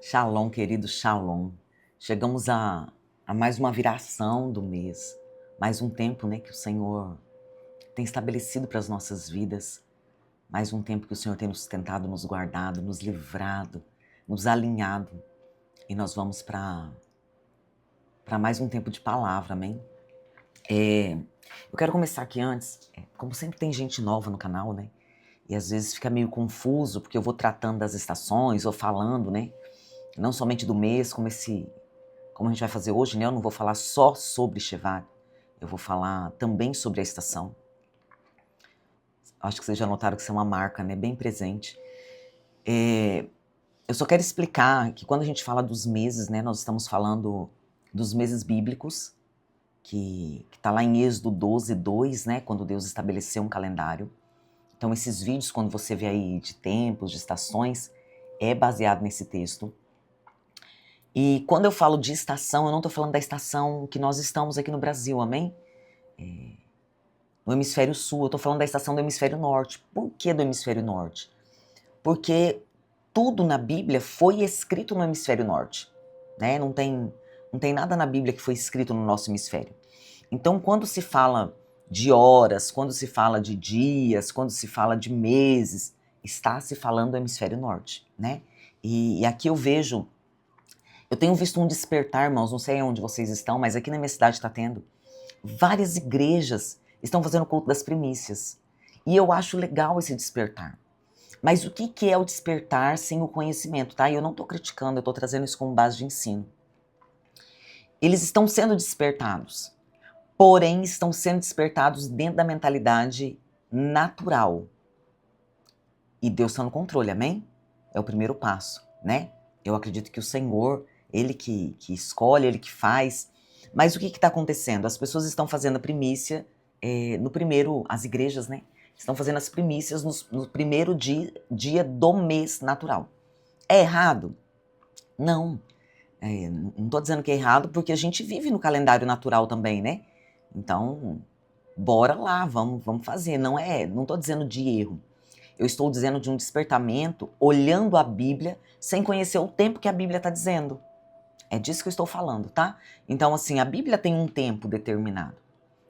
Shalom, querido, shalom. Chegamos a mais uma viração do mês, mais um tempo, né, que o Senhor tem estabelecido para as nossas vidas, mais um tempo que o Senhor tem nos sustentado, nos guardado, nos livrado, nos alinhado. E nós vamos para mais um tempo de palavra, amém? Eu quero começar aqui antes, como sempre tem gente nova no canal, né? E às vezes fica meio confuso, porque eu vou tratando das estações, ou falando, né? Não somente do mês, como a gente vai fazer hoje, né? Eu não vou falar só sobre Shevat, eu vou falar também sobre a estação. Acho que vocês já notaram que isso é uma marca, né? Bem presente. Eu só quero explicar que quando a gente fala dos meses, né? Nós estamos falando dos meses bíblicos, que está lá em Êxodo 12, 2, né? Quando Deus estabeleceu um calendário. Então esses vídeos, quando você vê aí de tempos, de estações, é baseado nesse texto. E quando eu falo de estação, eu não estou falando da estação que nós estamos aqui no Brasil, amém? No hemisfério sul, eu estou falando da estação do hemisfério norte. Por que do hemisfério norte? Porque tudo na Bíblia foi escrito no hemisfério norte, né? Não tem nada na Bíblia que foi escrito no nosso hemisfério. Então, quando se fala de horas, quando se fala de dias, quando se fala de meses, está se falando do hemisfério norte, né? E aqui eu tenho visto um despertar, irmãos, não sei onde vocês estão, mas aqui na minha cidade está tendo. Várias igrejas estão fazendo o culto das primícias. E eu acho legal esse despertar. Mas o que é o despertar sem o conhecimento, tá? E eu não estou criticando, eu estou trazendo isso como base de ensino. Eles estão sendo despertados, porém estão sendo despertados dentro da mentalidade natural. E Deus está no controle, amém? É o primeiro passo, né? Eu acredito que o Senhor, Ele que escolhe, Ele que faz. Mas o que está acontecendo? As pessoas estão fazendo a primícia no primeiro, as igrejas, né? Estão fazendo as primícias no primeiro dia do mês natural. É errado? Não. Não estou dizendo que é errado, porque a gente vive no calendário natural também, né? Então, bora lá, vamos fazer. Não estou dizendo de erro. Eu estou dizendo de um despertamento, olhando a Bíblia, sem conhecer o tempo que a Bíblia está dizendo. É disso que eu estou falando, tá? Então, assim, a Bíblia tem um tempo determinado.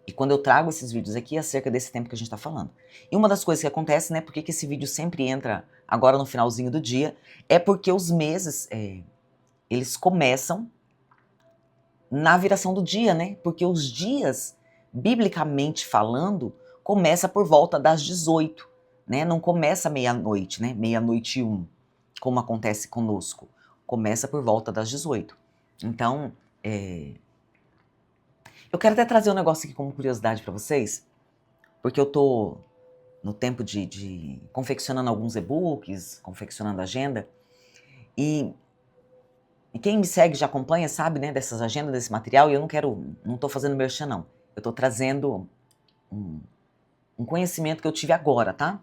E quando eu trago esses vídeos aqui, é acerca desse tempo que a gente está falando. E uma das coisas que acontece, né, porque que esse vídeo sempre entra agora no finalzinho do dia, é porque os meses, eles começam na viração do dia, né? Porque os dias, biblicamente falando, começa por volta das 18, né? Não começa meia-noite, né? Meia-noite e 1, como acontece conosco. Começa por volta das 18. Então, eu quero até trazer um negócio aqui como curiosidade para vocês, porque eu tô no tempo de confeccionando alguns e-books, confeccionando agenda, e quem me segue já acompanha, sabe, né, dessas agendas, desse material, e eu não tô fazendo merchan, não. Eu tô trazendo um conhecimento que eu tive agora, tá?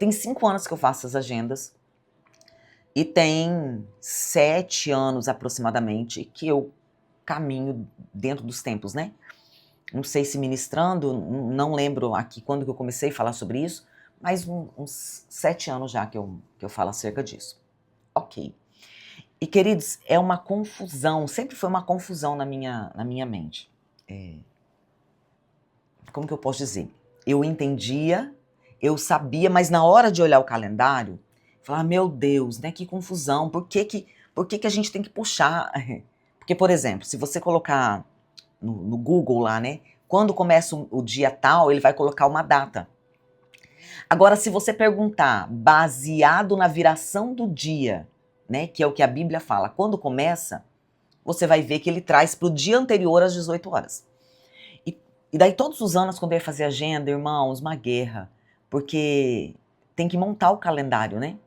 Tem 5 anos que eu faço essas agendas, e tem 7 anos aproximadamente que eu caminho dentro dos tempos, né? Não sei se ministrando, não lembro aqui quando que eu comecei a falar sobre isso, mas uns 7 anos já que eu falo acerca disso. Ok. E, queridos, é uma confusão, sempre foi uma confusão na minha mente. Como que eu posso dizer? Eu entendia, eu sabia, mas na hora de olhar o calendário, eu falava, meu Deus, né, que confusão, por que a gente tem que puxar? Porque, por exemplo, se você colocar no Google lá, né, quando começa o dia tal, ele vai colocar uma data. Agora, se você perguntar, baseado na viração do dia, né, que é o que a Bíblia fala, quando começa, você vai ver que ele traz para o dia anterior às 18 horas. E daí todos os anos, quando eu ia fazer agenda, irmãos, uma guerra, porque tem que montar o calendário, né?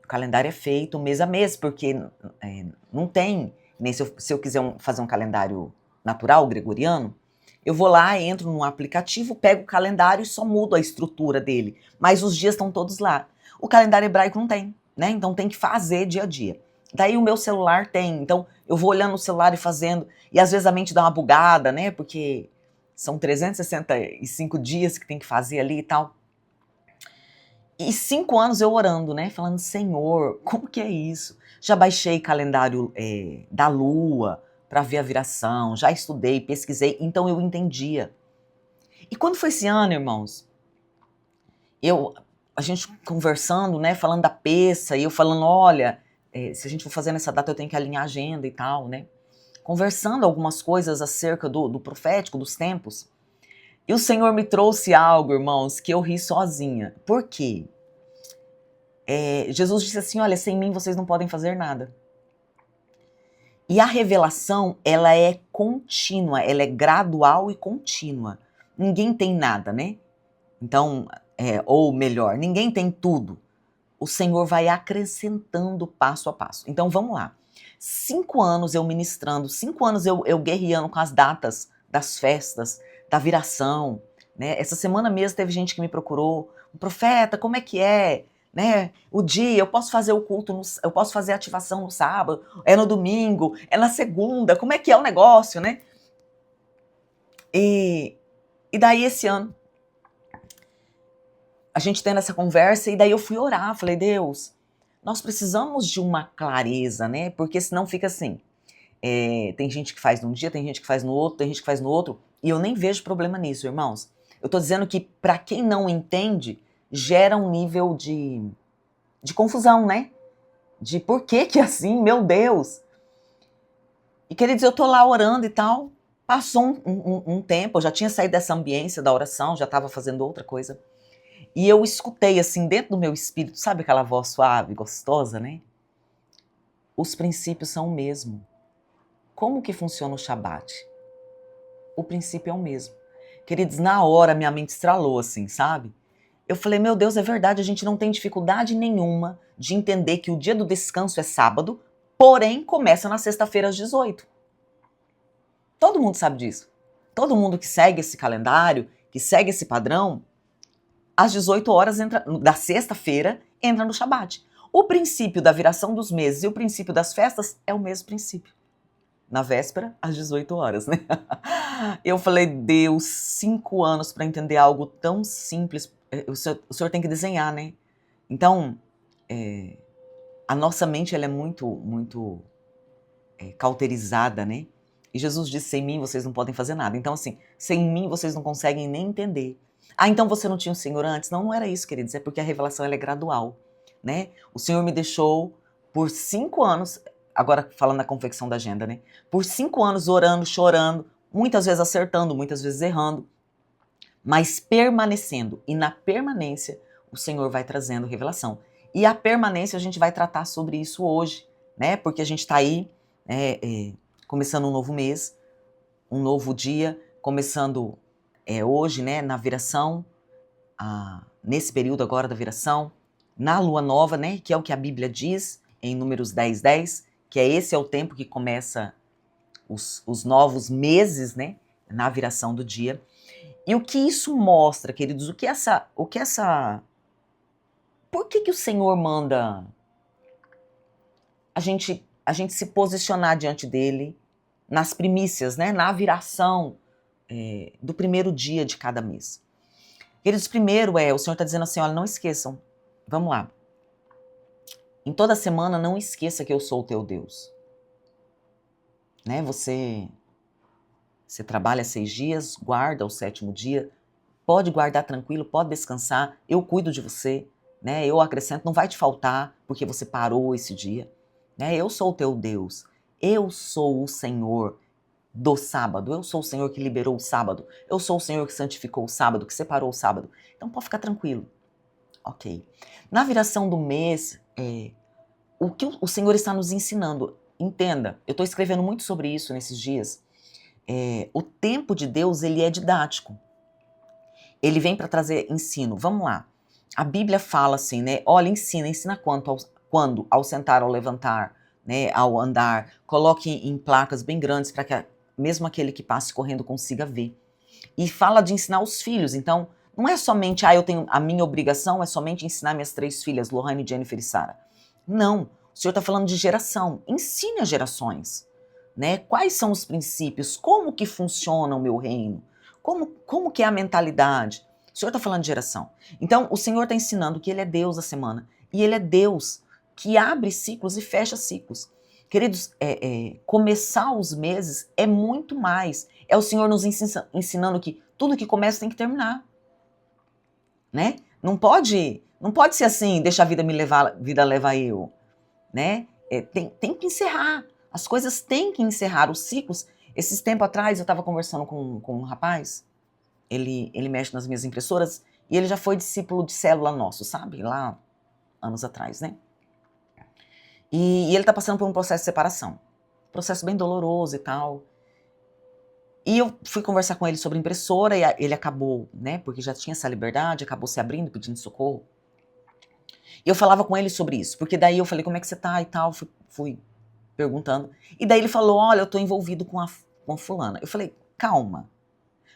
O calendário é feito mês a mês, porque não tem, nem se eu quiser fazer um calendário natural, gregoriano, eu vou lá, entro num aplicativo, pego o calendário e só mudo a estrutura dele, mas os dias estão todos lá. O calendário hebraico não tem, né? Então tem que fazer dia a dia. Daí o meu celular tem, então eu vou olhando o celular e fazendo, e às vezes a mente dá uma bugada, né? Porque são 365 dias que tem que fazer ali e tal. E 5 anos eu orando, né? Falando, Senhor, como que é isso? Já baixei calendário da lua para ver a viração, já estudei, pesquisei, então eu entendia. E quando foi esse ano, irmãos, a gente conversando, né? Falando da peça, e eu falando, olha, se a gente for fazer nessa data eu tenho que alinhar a agenda e tal, né? Conversando algumas coisas acerca do profético, dos tempos. E o Senhor me trouxe algo, irmãos, que eu ri sozinha. Por quê? Jesus disse assim, olha, sem mim vocês não podem fazer nada. E a revelação, ela é contínua, ela é gradual e contínua. Ninguém tem nada, né? Então, ou melhor, ninguém tem tudo. O Senhor vai acrescentando passo a passo. Então, vamos lá. 5 anos eu ministrando, 5 anos eu guerreando com as datas das festas, da viração, né? Essa semana mesmo teve gente que me procurou, profeta, como é que é? Né? O dia, eu posso fazer o culto, eu posso fazer a ativação no sábado, é no domingo, é na segunda, como é que é o negócio, né? E daí esse ano, a gente tendo essa conversa, e daí eu fui orar, falei, Deus, nós precisamos de uma clareza, né? Porque senão fica assim, tem gente que faz num dia, tem gente que faz no outro, tem gente que faz no outro, e eu nem vejo problema nisso, irmãos. Eu tô dizendo que para quem não entende, gera um nível de confusão, né? De por que que é assim, meu Deus. E queridos, eu tô lá orando e tal, passou um tempo, eu já tinha saído dessa ambiência da oração, já estava fazendo outra coisa. E eu escutei assim, dentro do meu espírito, sabe aquela voz suave, gostosa, né? Os princípios são o mesmo. Como que funciona o Shabat? O princípio é o mesmo. Queridos, na hora minha mente estralou assim, sabe? Eu falei, meu Deus, é verdade, a gente não tem dificuldade nenhuma de entender que o dia do descanso é sábado, porém começa na sexta-feira às 18. Todo mundo sabe disso. Todo mundo que segue esse calendário, que segue esse padrão, às 18 horas da sexta-feira entra no Shabat. O princípio da viração dos meses e o princípio das festas é o mesmo princípio. Na véspera, às 18 horas, né? Eu falei, Deus, 5 anos para entender algo tão simples. O senhor tem que desenhar, né? Então, a nossa mente ela é muito cauterizada, né? E Jesus disse, sem mim vocês não podem fazer nada. Então, assim, sem mim vocês não conseguem nem entender. Ah, então você não tinha o Senhor antes? Não, não era isso, queridos. É porque a revelação ela é gradual, né? O Senhor me deixou por 5 anos, agora falando da confecção da agenda, né? Por 5 anos orando, chorando, muitas vezes acertando, muitas vezes errando, mas permanecendo. E na permanência, o Senhor vai trazendo revelação. E a permanência, a gente vai tratar sobre isso hoje, né? Porque a gente está aí começando um novo mês, um novo dia, começando hoje, né, na viração, nesse período agora da viração, na lua nova, né, que é o que a Bíblia diz em Números 10:10, que esse é o tempo que começa os novos meses, né, na viração do dia. E o que isso mostra, queridos, por que o Senhor manda a gente se posicionar diante dele nas primícias, né, na viração do primeiro dia de cada mês? Queridos, primeiro o Senhor está dizendo assim, olha, não esqueçam, vamos lá, em toda semana não esqueça que eu sou o teu Deus, né, você trabalha 6 dias, guarda o 7º dia, pode guardar tranquilo, pode descansar, eu cuido de você, né, eu acrescento, não vai te faltar porque você parou esse dia, né, eu sou o teu Deus, eu sou o Senhor do sábado, eu sou o Senhor que liberou o sábado, eu sou o Senhor que santificou o sábado, que separou o sábado, então pode ficar tranquilo, ok. Na viração do mês, o que o Senhor está nos ensinando, entenda, eu estou escrevendo muito sobre isso nesses dias, o tempo de Deus ele é didático, ele vem para trazer ensino, vamos lá, a Bíblia fala assim, né, olha, ensina quando, ao sentar, ao levantar, né, ao andar, coloque em placas bem grandes para que mesmo aquele que passe correndo consiga ver. E fala de ensinar os filhos, então não é somente, eu tenho a minha obrigação, é somente ensinar minhas 3 filhas, Lohane, Jennifer e Sara. Não, o Senhor está falando de geração, ensine as gerações, né? Quais são os princípios, como que funciona o meu reino, como que é a mentalidade. O Senhor está falando de geração. Então, o Senhor está ensinando que Ele é Deus da semana. E Ele é Deus que abre ciclos e fecha ciclos. Queridos, começar os meses é muito mais. É o Senhor nos ensinando que tudo que começa tem que terminar. Né? Não pode ser assim, deixa a vida me levar, a vida leva eu. Né? Tem que encerrar. As coisas têm que encerrar. Os ciclos. Esses tempos atrás eu estava conversando com um rapaz. Ele mexe nas minhas impressoras e ele já foi discípulo de célula nosso, sabe? Lá, anos atrás, né? E ele tá passando por um processo de separação. Processo bem doloroso e tal. E eu fui conversar com ele sobre impressora e ele acabou, né? Porque já tinha essa liberdade, acabou se abrindo, pedindo socorro. E eu falava com ele sobre isso, porque daí eu falei, como é que você tá e tal, fui perguntando. E daí ele falou, olha, eu tô envolvido com a fulana. Eu falei, calma.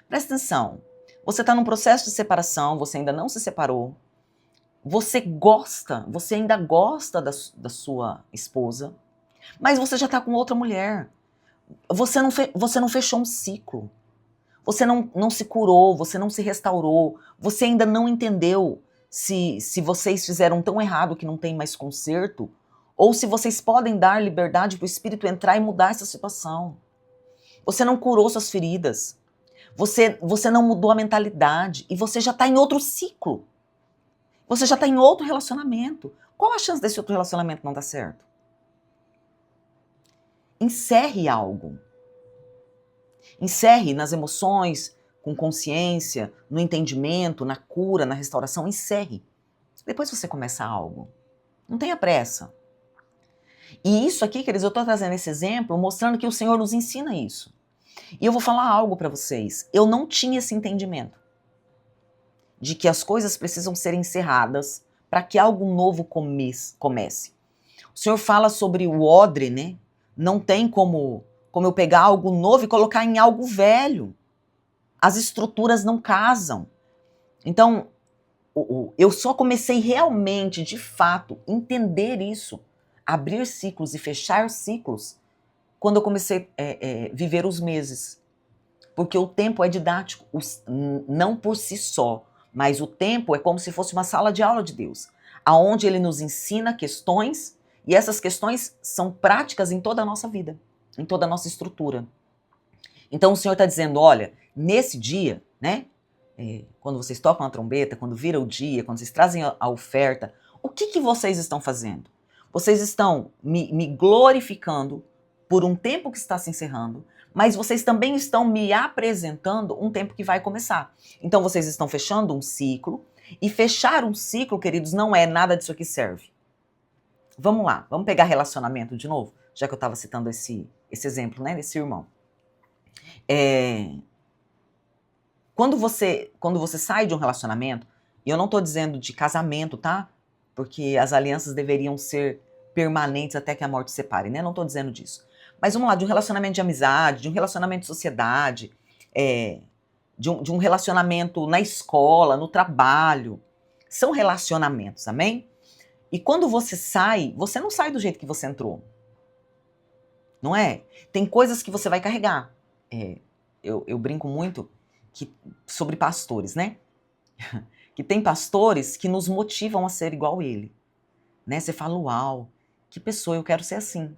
Presta atenção, você está num processo de separação, você ainda não se separou, você ainda gosta da sua esposa, mas você já está com outra mulher. Você não fechou um ciclo, você não se curou, você não se restaurou, você ainda não entendeu se vocês fizeram tão errado que não tem mais conserto, ou se vocês podem dar liberdade para o Espírito entrar e mudar essa situação. Você não curou suas feridas. Você não mudou a mentalidade e você já está em outro ciclo. Você já está em outro relacionamento. Qual a chance desse outro relacionamento não dar certo? Encerre algo. Encerre nas emoções, com consciência, no entendimento, na cura, na restauração. Encerre. Depois você começa algo. Não tenha pressa. E isso aqui, queridos, eu estou trazendo esse exemplo mostrando que o Senhor nos ensina isso. E eu vou falar algo para vocês. Eu não tinha esse entendimento de que as coisas precisam ser encerradas para que algo novo comece. O Senhor fala sobre o odre, né? Não tem como eu pegar algo novo e colocar em algo velho. As estruturas não casam. Então, eu só comecei realmente, de fato, entender isso, abrir ciclos e fechar ciclos, quando eu comecei a viver os meses. Porque o tempo é didático, não por si só, mas o tempo é como se fosse uma sala de aula de Deus, aonde Ele nos ensina questões, e essas questões são práticas em toda a nossa vida, em toda a nossa estrutura. Então o Senhor está dizendo, olha, nesse dia, né, quando vocês tocam a trombeta, quando vira o dia, quando vocês trazem a oferta, o que vocês estão fazendo? Vocês estão me glorificando por um tempo que está se encerrando, mas vocês também estão me apresentando um tempo que vai começar. Então vocês estão fechando um ciclo, e fechar um ciclo, queridos, não é nada disso aqui serve. Vamos lá, vamos pegar relacionamento de novo, já que eu estava citando esse exemplo, né, desse irmão. Quando você sai de um relacionamento, e eu não estou dizendo de casamento, tá? Porque as alianças deveriam ser permanentes até que a morte separe, né? Não estou dizendo disso. Mas vamos lá, de um relacionamento de amizade, de um relacionamento de sociedade, de um relacionamento na escola, no trabalho. São relacionamentos, amém? E quando você sai, você não sai do jeito que você entrou. Não é? Tem coisas que você vai carregar. Eu brinco muito sobre pastores, né? Que tem pastores que nos motivam a ser igual ele. Né? Você fala, uau, que pessoa, eu quero ser assim.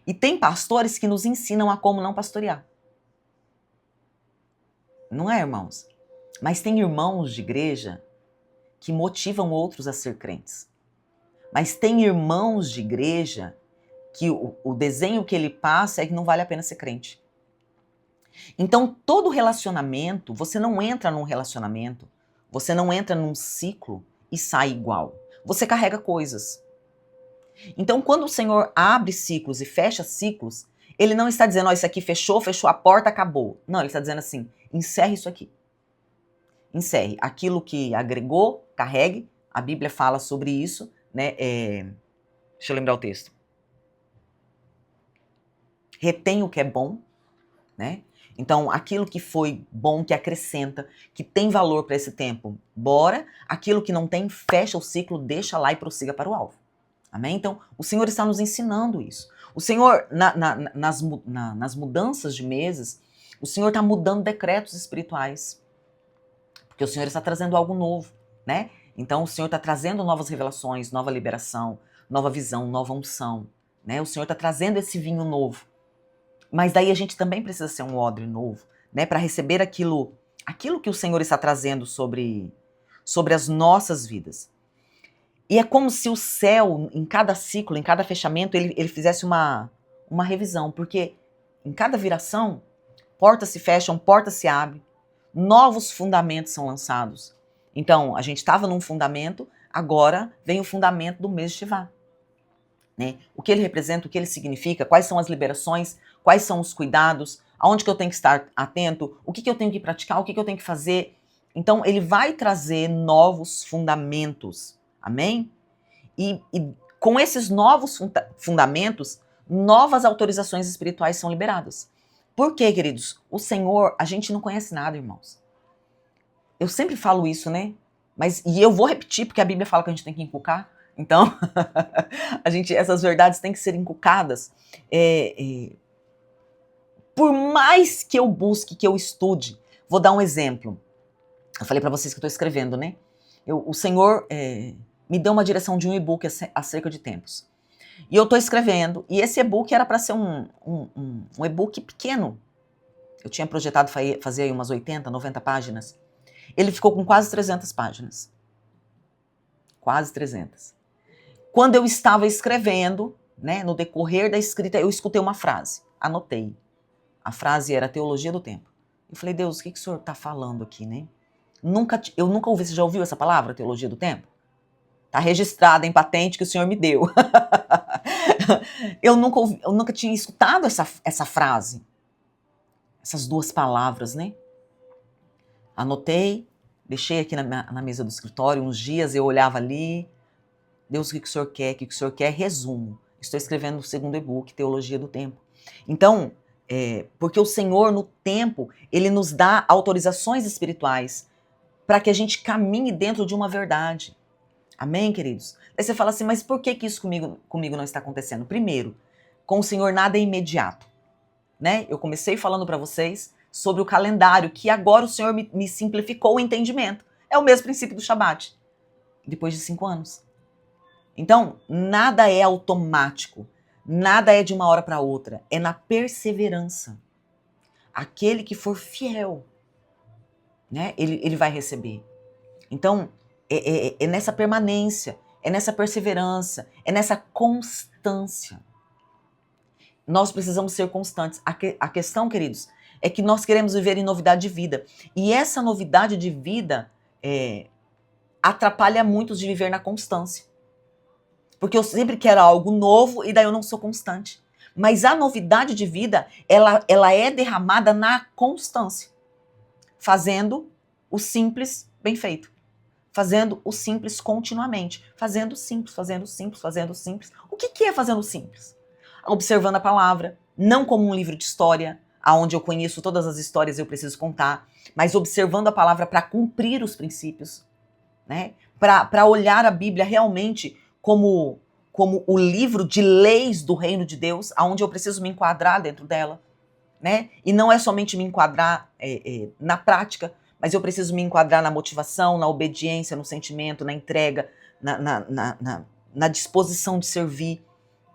E tem pastores que nos ensinam a como não pastorear. Não é, irmãos? Mas tem irmãos de igreja que motivam outros a ser crentes. Mas tem irmãos de igreja que o desenho que ele passa é que não vale a pena ser crente. Então, todo relacionamento, você não entra num relacionamento, você não entra num ciclo e sai igual. Você carrega coisas. Então, quando o Senhor abre ciclos e fecha ciclos, Ele não está dizendo, isso aqui fechou a porta, acabou. Não, Ele está dizendo assim, encerre isso aqui. Encerre. Aquilo que agregou, carregue. A Bíblia fala sobre isso, né? Deixa eu lembrar o texto. Retém o que é bom, né? Então, aquilo que foi bom, que acrescenta, que tem valor para esse tempo, bora. Aquilo que não tem, fecha o ciclo, deixa lá e prossiga para o alvo. Amém? Então, o Senhor está nos ensinando isso. O Senhor, nas mudanças de meses, o Senhor está mudando decretos espirituais. Porque o Senhor está trazendo algo novo, né? Então o Senhor está trazendo novas revelações, nova liberação, nova visão, nova unção, né? O Senhor está trazendo esse vinho novo. Mas daí a gente também precisa ser um odre novo, né? Para receber aquilo que o Senhor está trazendo sobre as nossas vidas. E é como se o céu, em cada ciclo, em cada fechamento, ele fizesse uma revisão, porque em cada viração, portas se fecham, portas se abrem, novos fundamentos são lançados. Então, a gente estava num fundamento, agora vem o fundamento do mês de Shivá. Né? O que ele representa, o que ele significa, quais são as liberações, quais são os cuidados, aonde que eu tenho que estar atento, o que eu tenho que praticar, o que eu tenho que fazer. Então, ele vai trazer novos fundamentos. Amém? E com esses novos fundamentos, novas autorizações espirituais são liberadas. Por quê, queridos? O Senhor, a gente não conhece nada, irmãos. Eu sempre falo isso, né? E eu vou repetir, porque a Bíblia fala que a gente tem que inculcar. Então, essas verdades têm que ser inculcadas. Por mais que eu busque, que eu estude, vou dar um exemplo. Eu falei para vocês que eu estou escrevendo, né? O Senhor me deu uma direção de um e-book acerca de tempos. E eu estou escrevendo, e esse e-book era para ser um e-book pequeno. Eu tinha projetado fazer aí umas 80, 90 páginas. Ele ficou com quase 300 páginas. Quase 300. Quando eu estava escrevendo, né, no decorrer da escrita, eu escutei uma frase, anotei. A frase era Teologia do Tempo. Eu falei, Deus, o que o senhor está falando aqui, né? Eu nunca ouvi, você já ouviu essa palavra, Teologia do Tempo? Está registrada em patente que o Senhor me deu. eu nunca tinha escutado essa frase. Essas duas palavras, né? Anotei, deixei aqui na mesa do escritório, uns dias eu olhava ali. Deus, o que o Senhor quer? O que o Senhor quer? Resumo. Estou escrevendo o segundo e-book, Teologia do Tempo. Então, porque o Senhor, no tempo, Ele nos dá autorizações espirituais para que a gente caminhe dentro de uma verdade. Amém, queridos? Aí você fala assim, mas por que isso comigo não está acontecendo? Primeiro, com o Senhor nada é imediato. Né? Eu comecei falando para vocês sobre o calendário, que agora o Senhor me simplificou o entendimento. É o mesmo princípio do Shabat, depois de 5 anos. Então, nada é automático, nada é de uma hora para outra, é na perseverança. Aquele que for fiel, né, ele vai receber. Então, é nessa permanência, é nessa perseverança, é nessa constância. Nós precisamos ser constantes. A questão, queridos, é que nós queremos viver em novidade de vida. E essa novidade de vida atrapalha muitos de viver na constância. Porque eu sempre quero algo novo e daí eu não sou constante. Mas a novidade de vida, ela é derramada na constância. Fazendo o simples bem feito. Fazendo o simples continuamente. Fazendo simples, fazendo simples, fazendo simples. O que é fazendo simples? Observando a palavra, não como um livro de história, onde eu conheço todas as histórias e eu preciso contar, mas observando a palavra para cumprir os princípios, né? Para olhar a Bíblia realmente como o livro de leis do reino de Deus, onde eu preciso me enquadrar dentro dela, né? E não é somente me enquadrar na prática, mas eu preciso me enquadrar na motivação, na obediência, no sentimento, na entrega, na disposição de servir,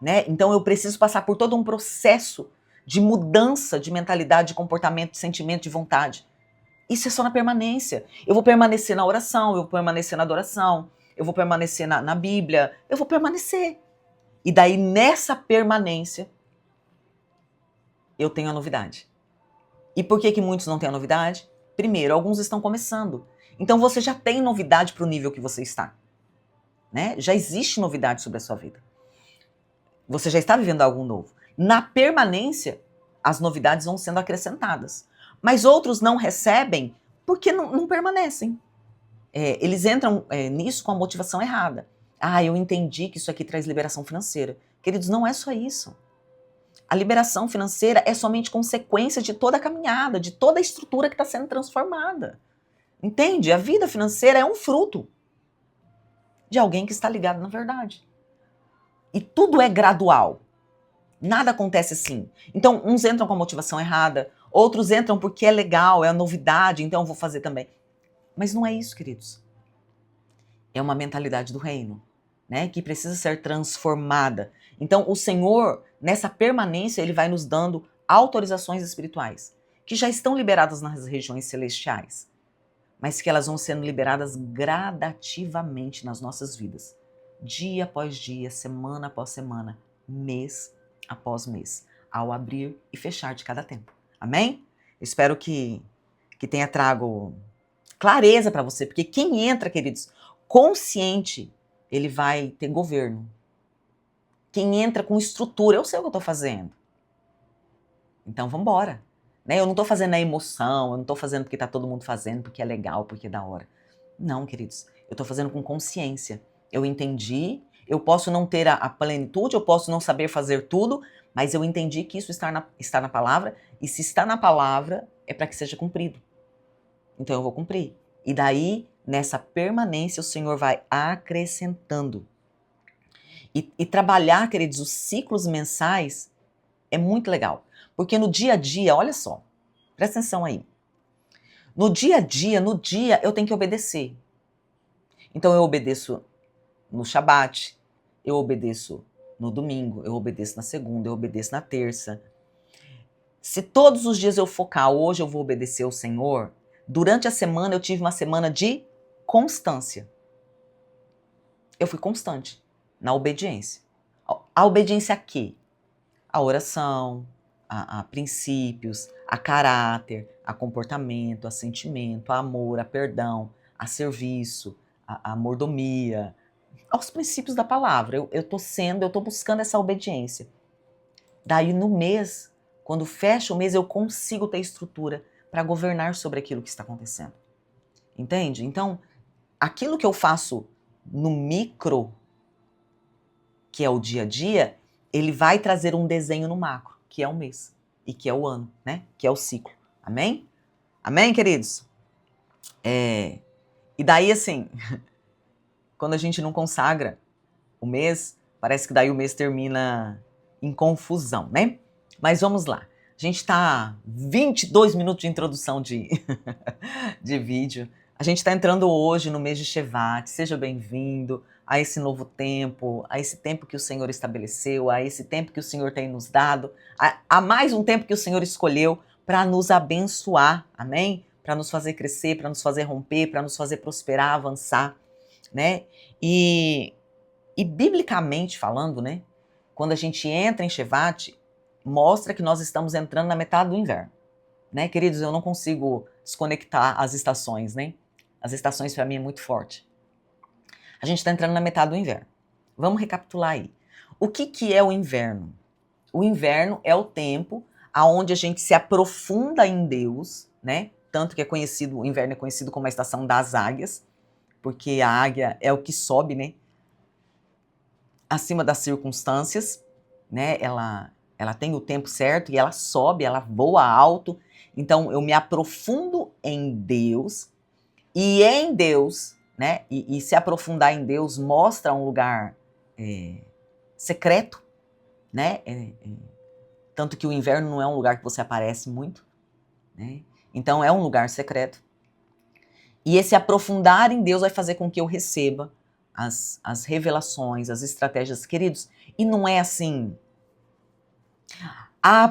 né? Então eu preciso passar por todo um processo de mudança de mentalidade, de comportamento, de sentimento, de vontade. Isso é só na permanência. Eu vou permanecer na oração, eu vou permanecer na adoração, eu vou permanecer na Bíblia, eu vou permanecer. E daí, nessa permanência, eu tenho a novidade. E por que muitos não têm a novidade? Primeiro, alguns estão começando. Então você já tem novidade para o nível que você está. Né? Já existe novidade sobre a sua vida. Você já está vivendo algo novo. Na permanência, as novidades vão sendo acrescentadas. Mas outros não recebem porque não permanecem. Eles entram nisso com a motivação errada. Eu entendi que isso aqui traz liberação financeira. Queridos, não é só isso. A liberação financeira é somente consequência de toda a caminhada, de toda a estrutura que está sendo transformada. Entende? A vida financeira é um fruto de alguém que está ligado na verdade. E tudo é gradual. Nada acontece assim. Então, uns entram com a motivação errada, outros entram porque é legal, é a novidade, então eu vou fazer também. Mas não é isso, queridos. É uma mentalidade do reino, né, que precisa ser transformada. Então, o Senhor, nessa permanência, Ele vai nos dando autorizações espirituais, que já estão liberadas nas regiões celestiais, mas que elas vão sendo liberadas gradativamente nas nossas vidas, dia após dia, semana após semana, mês após mês, ao abrir e fechar de cada tempo. Amém? Espero que tenha trago clareza para você, porque quem entra, queridos, consciente, ele vai ter governo. Quem entra com estrutura, eu sei o que eu estou fazendo. Então vamos embora. Né? Eu não estou fazendo na emoção, eu não estou fazendo porque está todo mundo fazendo, porque é legal, porque é da hora. Não, queridos, eu estou fazendo com consciência. Eu entendi, eu posso não ter a plenitude, eu posso não saber fazer tudo, mas eu entendi que isso está na palavra, e se está na palavra, é para que seja cumprido. Então eu vou cumprir. E daí, nessa permanência, o Senhor vai acrescentando. E trabalhar, queridos, os ciclos mensais é muito legal. Porque no dia a dia, olha só, presta atenção aí. No dia a dia, eu tenho que obedecer. Então eu obedeço no Shabat, eu obedeço no domingo, eu obedeço na segunda, eu obedeço na terça. Se todos os dias eu focar, hoje eu vou obedecer ao Senhor, durante a semana eu tive uma semana de constância. Eu fui constante na obediência. A obediência a quê? A oração, a princípios, a caráter, a comportamento, a sentimento, a amor, a perdão, a serviço, a mordomia, aos princípios da palavra. Eu estou buscando essa obediência. Daí no mês, quando fecha o mês, eu consigo ter estrutura para governar sobre aquilo que está acontecendo. Entende? Então, aquilo que eu faço no micro, que é o dia a dia, ele vai trazer um desenho no macro, que é o mês, e que é o ano, né? Que é o ciclo. Amém? Amém, queridos? E daí, assim, quando a gente não consagra o mês, parece que daí o mês termina em confusão, né? Mas vamos lá. A gente tá 22 minutos de introdução de vídeo. A gente está entrando hoje no mês de Shevat. Seja bem-vindo a esse novo tempo, a esse tempo que o Senhor estabeleceu, a esse tempo que o Senhor tem nos dado, a mais um tempo que o Senhor escolheu para nos abençoar, amém? Para nos fazer crescer, para nos fazer romper, para nos fazer prosperar, avançar, né? E biblicamente falando, né? Quando a gente entra em Shevat, mostra que nós estamos entrando na metade do inverno, né? Queridos, eu não consigo desconectar as estações, né? As estações para mim é muito forte. A gente está entrando na metade do inverno. Vamos recapitular aí. O que é o inverno? O inverno é o tempo aonde a gente se aprofunda em Deus, né? Tanto que o inverno é conhecido como a estação das águias, porque a águia é o que sobe, né? Acima das circunstâncias, né? Ela tem o tempo certo e ela sobe, ela voa alto. Então eu me aprofundo em Deus, e em Deus, né? E se aprofundar em Deus mostra um lugar secreto, né? Tanto que o inverno não é um lugar que você aparece muito, né? Então é um lugar secreto. E esse aprofundar em Deus vai fazer com que eu receba as revelações, as estratégias, queridos. E não é assim,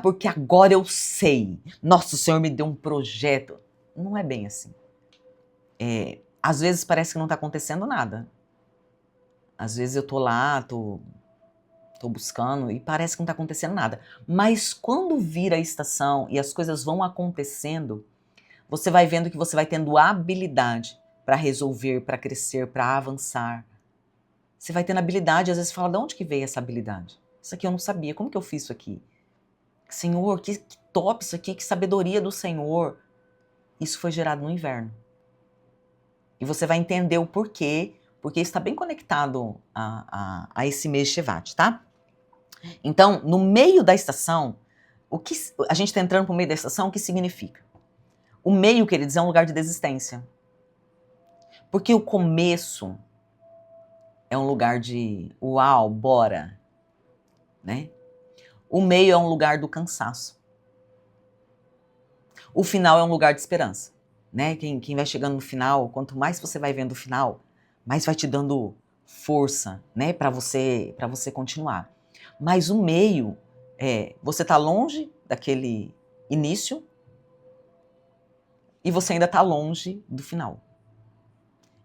porque agora eu sei. Nossa, o Senhor me deu um projeto. Não é bem assim. Às vezes parece que não está acontecendo nada. Às vezes eu tô lá, tô buscando e parece que não está acontecendo nada. Mas quando vira a estação e as coisas vão acontecendo, você vai vendo que você vai tendo habilidade para resolver, para crescer, para avançar. Você vai tendo habilidade, às vezes fala, de onde que veio essa habilidade? Isso aqui eu não sabia, como que eu fiz isso aqui? Senhor, que top isso aqui, que sabedoria do Senhor. Isso foi gerado no inverno. E você vai entender o porquê, porque está bem conectado a esse mês de Shevat, tá? Então, no meio da estação, a gente está entrando para o meio da estação, o que significa? O meio, queridos, é um lugar de desistência. Porque o começo é um lugar de uau, bora, né? O meio é um lugar do cansaço. O final é um lugar de esperança. né? Quem vai chegando no final, quanto mais você vai vendo o final, mais vai te dando força, né? Para você continuar. Mas o meio, você tá longe daquele início e você ainda tá longe do final.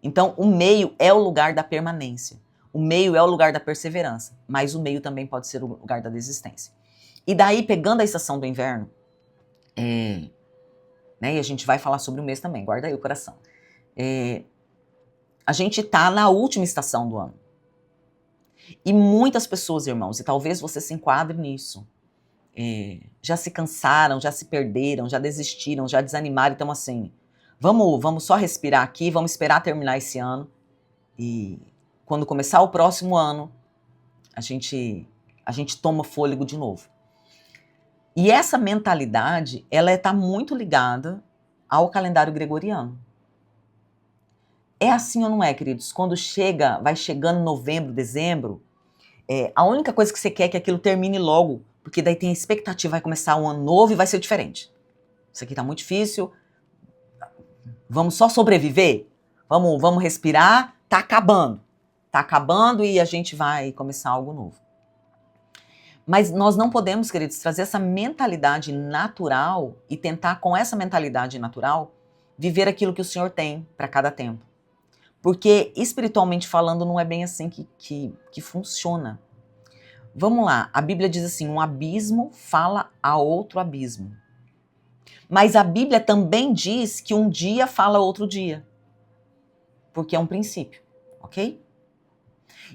Então, o meio é o lugar da permanência. O meio é o lugar da perseverança, mas o meio também pode ser o lugar da desistência. E daí, pegando a estação do inverno, né, e a gente vai falar sobre o mês também, guarda aí o coração. A gente tá na última estação do ano. E muitas pessoas, irmãos, e talvez você se enquadre nisso, já se cansaram, já se perderam, já desistiram, já desanimaram, então assim, vamos só respirar aqui, vamos esperar terminar esse ano, e quando começar o próximo ano, a gente toma fôlego de novo. E essa mentalidade, ela está muito ligada ao calendário gregoriano. É assim ou não é, queridos? Quando vai chegando novembro, dezembro, a única coisa que você quer é que aquilo termine logo, porque daí tem a expectativa, vai começar um ano novo e vai ser diferente. Isso aqui tá muito difícil, vamos só sobreviver? Vamos respirar, tá acabando e a gente vai começar algo novo. Mas nós não podemos, queridos, trazer essa mentalidade natural e tentar, com essa mentalidade natural, viver aquilo que o Senhor tem para cada tempo. Porque, espiritualmente falando, não é bem assim que funciona. Vamos lá, a Bíblia diz assim, um abismo fala a outro abismo. Mas a Bíblia também diz que um dia fala outro dia. Porque é um princípio, ok?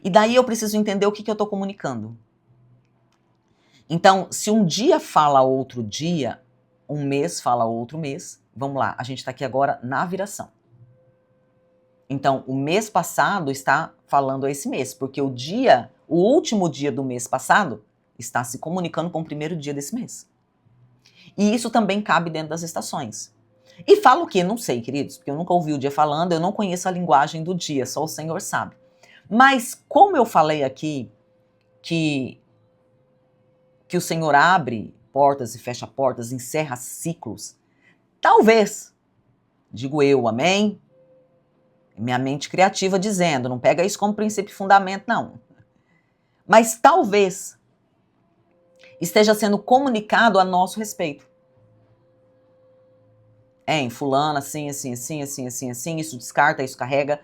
E daí eu preciso entender o que eu estou comunicando. Então, se um dia fala outro dia, um mês fala outro mês, vamos lá, a gente está aqui agora na viração. Então, o mês passado está falando a esse mês, porque o último dia do mês passado está se comunicando com o primeiro dia desse mês. E isso também cabe dentro das estações. E fala o quê? Não sei, queridos, porque eu nunca ouvi o dia falando, eu não conheço a linguagem do dia, só o Senhor sabe. Mas como eu falei aqui que o Senhor abre portas e fecha portas, encerra ciclos, talvez, digo eu, amém? Minha mente criativa dizendo, não pega isso como princípio e fundamento, não. Mas talvez esteja sendo comunicado a nosso respeito. Em fulano, assim, isso descarta, isso carrega.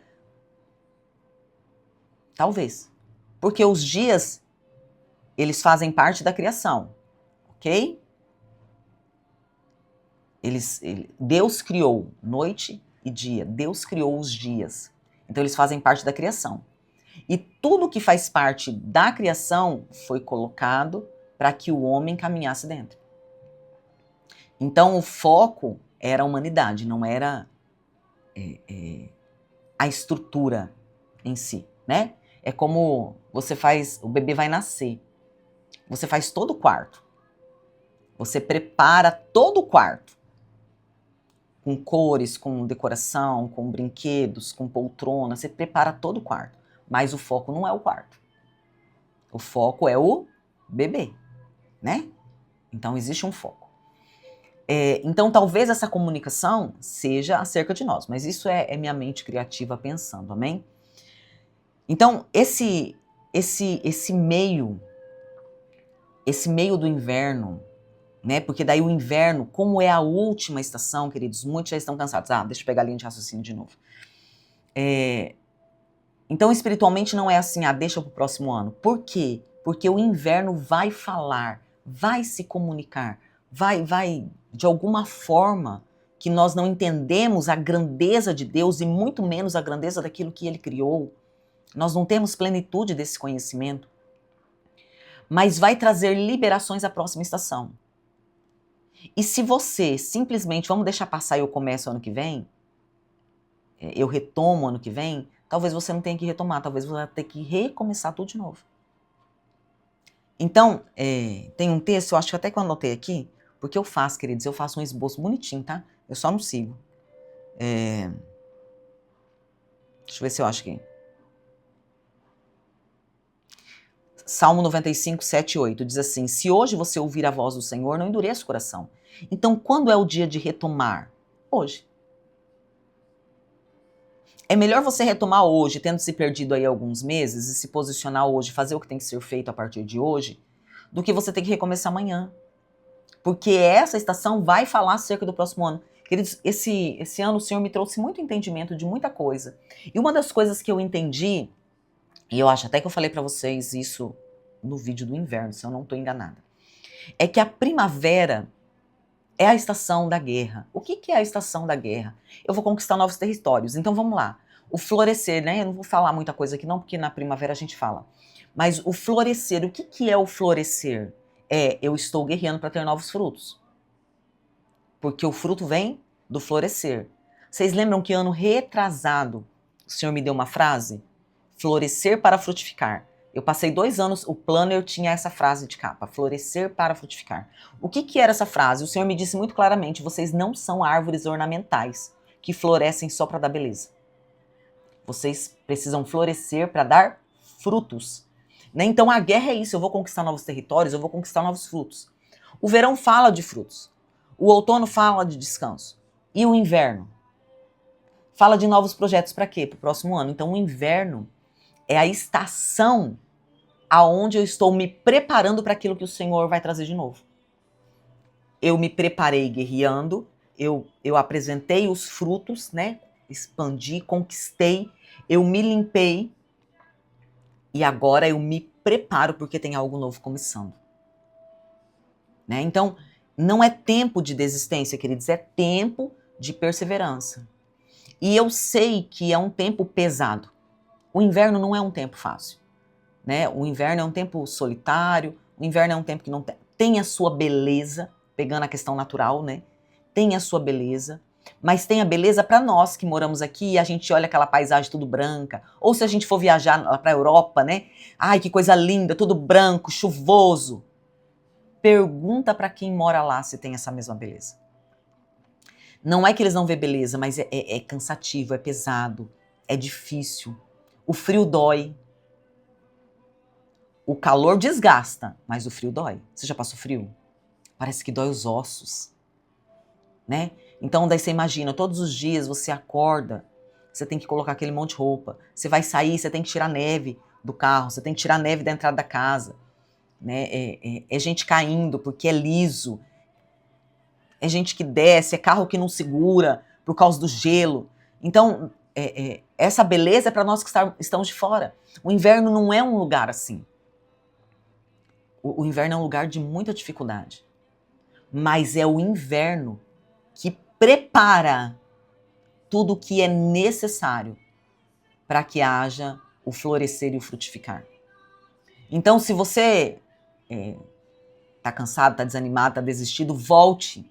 Talvez. Porque os dias, eles fazem parte da criação, ok? Deus criou noite e dia, Deus criou os dias. Então eles fazem parte da criação. E tudo que faz parte da criação foi colocado para que o homem caminhasse dentro. Então o foco era a humanidade, não era a estrutura em si, né? É como o bebê vai nascer. Você faz todo o quarto. Você prepara todo o quarto. Com cores, com decoração, com brinquedos, com poltrona. Você prepara todo o quarto. Mas o foco não é o quarto. O foco é o bebê, né? Então existe um foco. Então talvez essa comunicação seja acerca de nós. Mas isso é minha mente criativa pensando, amém? Então esse meio do inverno, né? Porque daí o inverno, como é a última estação, queridos, muitos já estão cansados. Deixa eu pegar a linha de raciocínio de novo. Então, espiritualmente não é assim, deixa pro próximo ano. Por quê? Porque o inverno vai falar, vai se comunicar, vai de alguma forma que nós não entendemos a grandeza de Deus e muito menos a grandeza daquilo que Ele criou. Nós não temos plenitude desse conhecimento. Mas vai trazer liberações à próxima estação. E se você simplesmente, vamos deixar passar e eu começo ano que vem, eu retomo ano que vem, talvez você não tenha que retomar, talvez você vai ter que recomeçar tudo de novo. Então, tem um texto, eu acho que até que eu anotei aqui, porque eu faço, queridos, eu faço um esboço bonitinho, tá? Eu só não sigo. Deixa eu ver se eu acho aqui. Salmo 95, 7 e 8 diz assim: se hoje você ouvir a voz do Senhor, não endureça o coração. Então, quando é o dia de retomar? Hoje. É melhor você retomar hoje, tendo se perdido aí alguns meses, e se posicionar hoje, fazer o que tem que ser feito a partir de hoje, do que você ter que recomeçar amanhã. Porque essa estação vai falar acerca do próximo ano. Queridos, esse ano o Senhor me trouxe muito entendimento de muita coisa. E uma das coisas que eu entendi, e eu acho até que eu falei para vocês isso no vídeo do inverno, se eu não estou enganada, é que a primavera é a estação da guerra. O que é a estação da guerra? Eu vou conquistar novos territórios. Então vamos lá. O florescer, né? Eu não vou falar muita coisa aqui não, porque na primavera a gente fala. Mas o florescer, o que é o florescer? Eu estou guerreando para ter novos frutos. Porque o fruto vem do florescer. Vocês lembram que ano retrasado o Senhor me deu uma frase? Florescer para frutificar. Eu passei 2 anos, o planner tinha essa frase de capa, florescer para frutificar. O que era essa frase? O Senhor me disse muito claramente, vocês não são árvores ornamentais que florescem só para dar beleza. Vocês precisam florescer para dar frutos. Né? Então a guerra é isso, eu vou conquistar novos territórios, eu vou conquistar novos frutos. O verão fala de frutos. O outono fala de descanso. E o inverno? Fala de novos projetos para quê? Para o próximo ano. Então o inverno é a estação aonde eu estou me preparando para aquilo que o Senhor vai trazer de novo. Eu me preparei guerreando, eu apresentei os frutos, né? Expandi, conquistei, eu me limpei e agora eu me preparo porque tem algo novo começando. Né? Então, não é tempo de desistência, queridos, é tempo de perseverança. E eu sei que é um tempo pesado. O inverno não é um tempo fácil. Né? O inverno é um tempo solitário, o inverno é um tempo que não tem a sua beleza, pegando a questão natural, né? Tem a sua beleza, mas tem a beleza para nós que moramos aqui e a gente olha aquela paisagem tudo branca, ou se a gente for viajar lá para a Europa, né? Ai, que coisa linda, tudo branco, chuvoso. Pergunta para quem mora lá se tem essa mesma beleza. Não é que eles não vê beleza, mas é cansativo, é pesado, é difícil. O frio dói. O calor desgasta, mas o frio dói. Você já passou frio? Parece que dói os ossos, né? Então daí você imagina, todos os dias você acorda, você tem que colocar aquele monte de roupa. Você vai sair, você tem que tirar neve do carro, você tem que tirar neve da entrada da casa. Né? É gente caindo porque é liso. É gente que desce, é carro que não segura por causa do gelo. Então, essa beleza é para nós que estamos de fora. O inverno não é um lugar assim. O inverno é um lugar de muita dificuldade. Mas é o inverno que prepara tudo o que é necessário para que haja o florescer e o frutificar. Então, se você está cansado, está desanimado, está desistido, volte.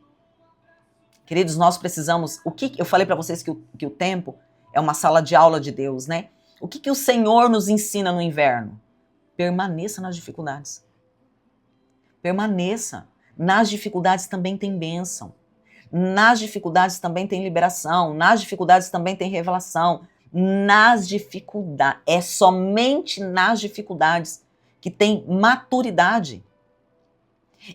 Queridos, nós precisamos... eu falei para vocês que o tempo é uma sala de aula de Deus, né? O que o Senhor nos ensina no inverno? Permaneça nas dificuldades. Permaneça. Nas dificuldades também tem bênção. Nas dificuldades também tem liberação. Nas dificuldades também tem revelação. Nas dificuldades. É somente nas dificuldades que tem maturidade.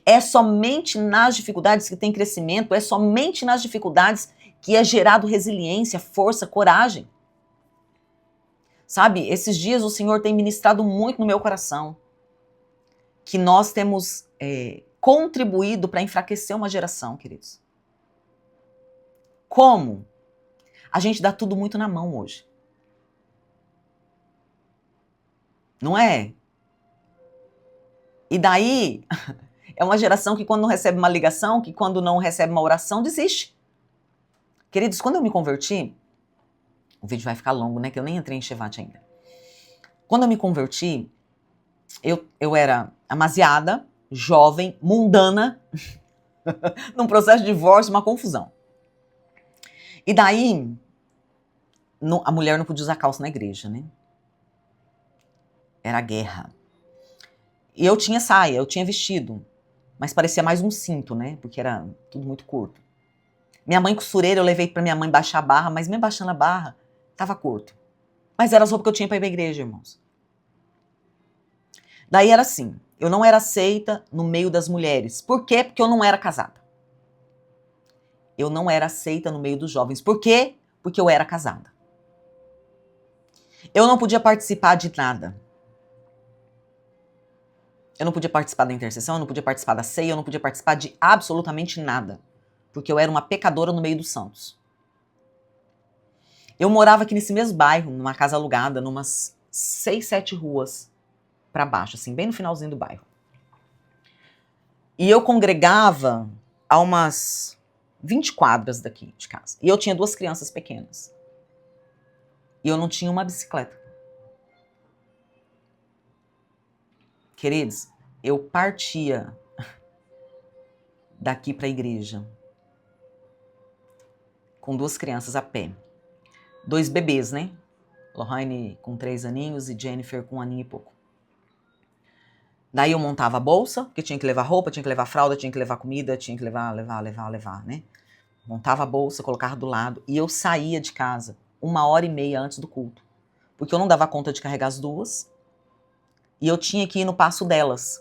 É somente nas dificuldades que tem crescimento. É somente nas dificuldades que é gerado resiliência, força, coragem. Sabe, esses dias o Senhor tem ministrado muito no meu coração que nós temos contribuído para enfraquecer uma geração, queridos. Como? A gente dá tudo muito na mão hoje. Não é? E daí, é uma geração que quando não recebe uma ligação, que quando não recebe uma oração, desiste. Queridos, quando eu me converti, o vídeo vai ficar longo, né? Que eu nem entrei em Shevat ainda. Quando eu me converti, eu era amaziada, jovem, mundana, num processo de divórcio, uma confusão. E daí, a mulher não podia usar calça na igreja, né? Era guerra. E eu tinha saia, eu tinha vestido, mas parecia mais um cinto, né? Porque era tudo muito curto. Minha mãe costureira, eu levei pra minha mãe baixar a barra, mas mesmo baixando a barra, tava curto. Mas era as roupas que eu tinha pra ir pra igreja, irmãos. Daí era assim, eu não era aceita no meio das mulheres. Por quê? Porque eu não era casada. Eu não era aceita no meio dos jovens. Por quê? Porque eu era casada. Eu não podia participar de nada. Eu não podia participar da intercessão, eu não podia participar da ceia, eu não podia participar de absolutamente nada. Porque eu era uma pecadora no meio dos santos. Eu morava aqui nesse mesmo bairro, numa casa alugada, numas 6, 7 ruas pra baixo, assim, bem no finalzinho do bairro. E eu congregava a umas 20 quadras daqui de casa. E eu tinha 2 crianças pequenas. E eu não tinha uma bicicleta. Queridos, eu partia daqui para a igreja com 2 crianças a pé. 2 bebês, né? Lohane com 3 aninhos e Jennifer com 1 aninho e pouco. Daí eu montava a bolsa, porque tinha que levar roupa, tinha que levar fralda, tinha que levar comida, tinha que levar, né? Montava a bolsa, colocava do lado e eu saía de casa 1h30 antes do culto. Porque eu não dava conta de carregar as 2 e eu tinha que ir no passo delas.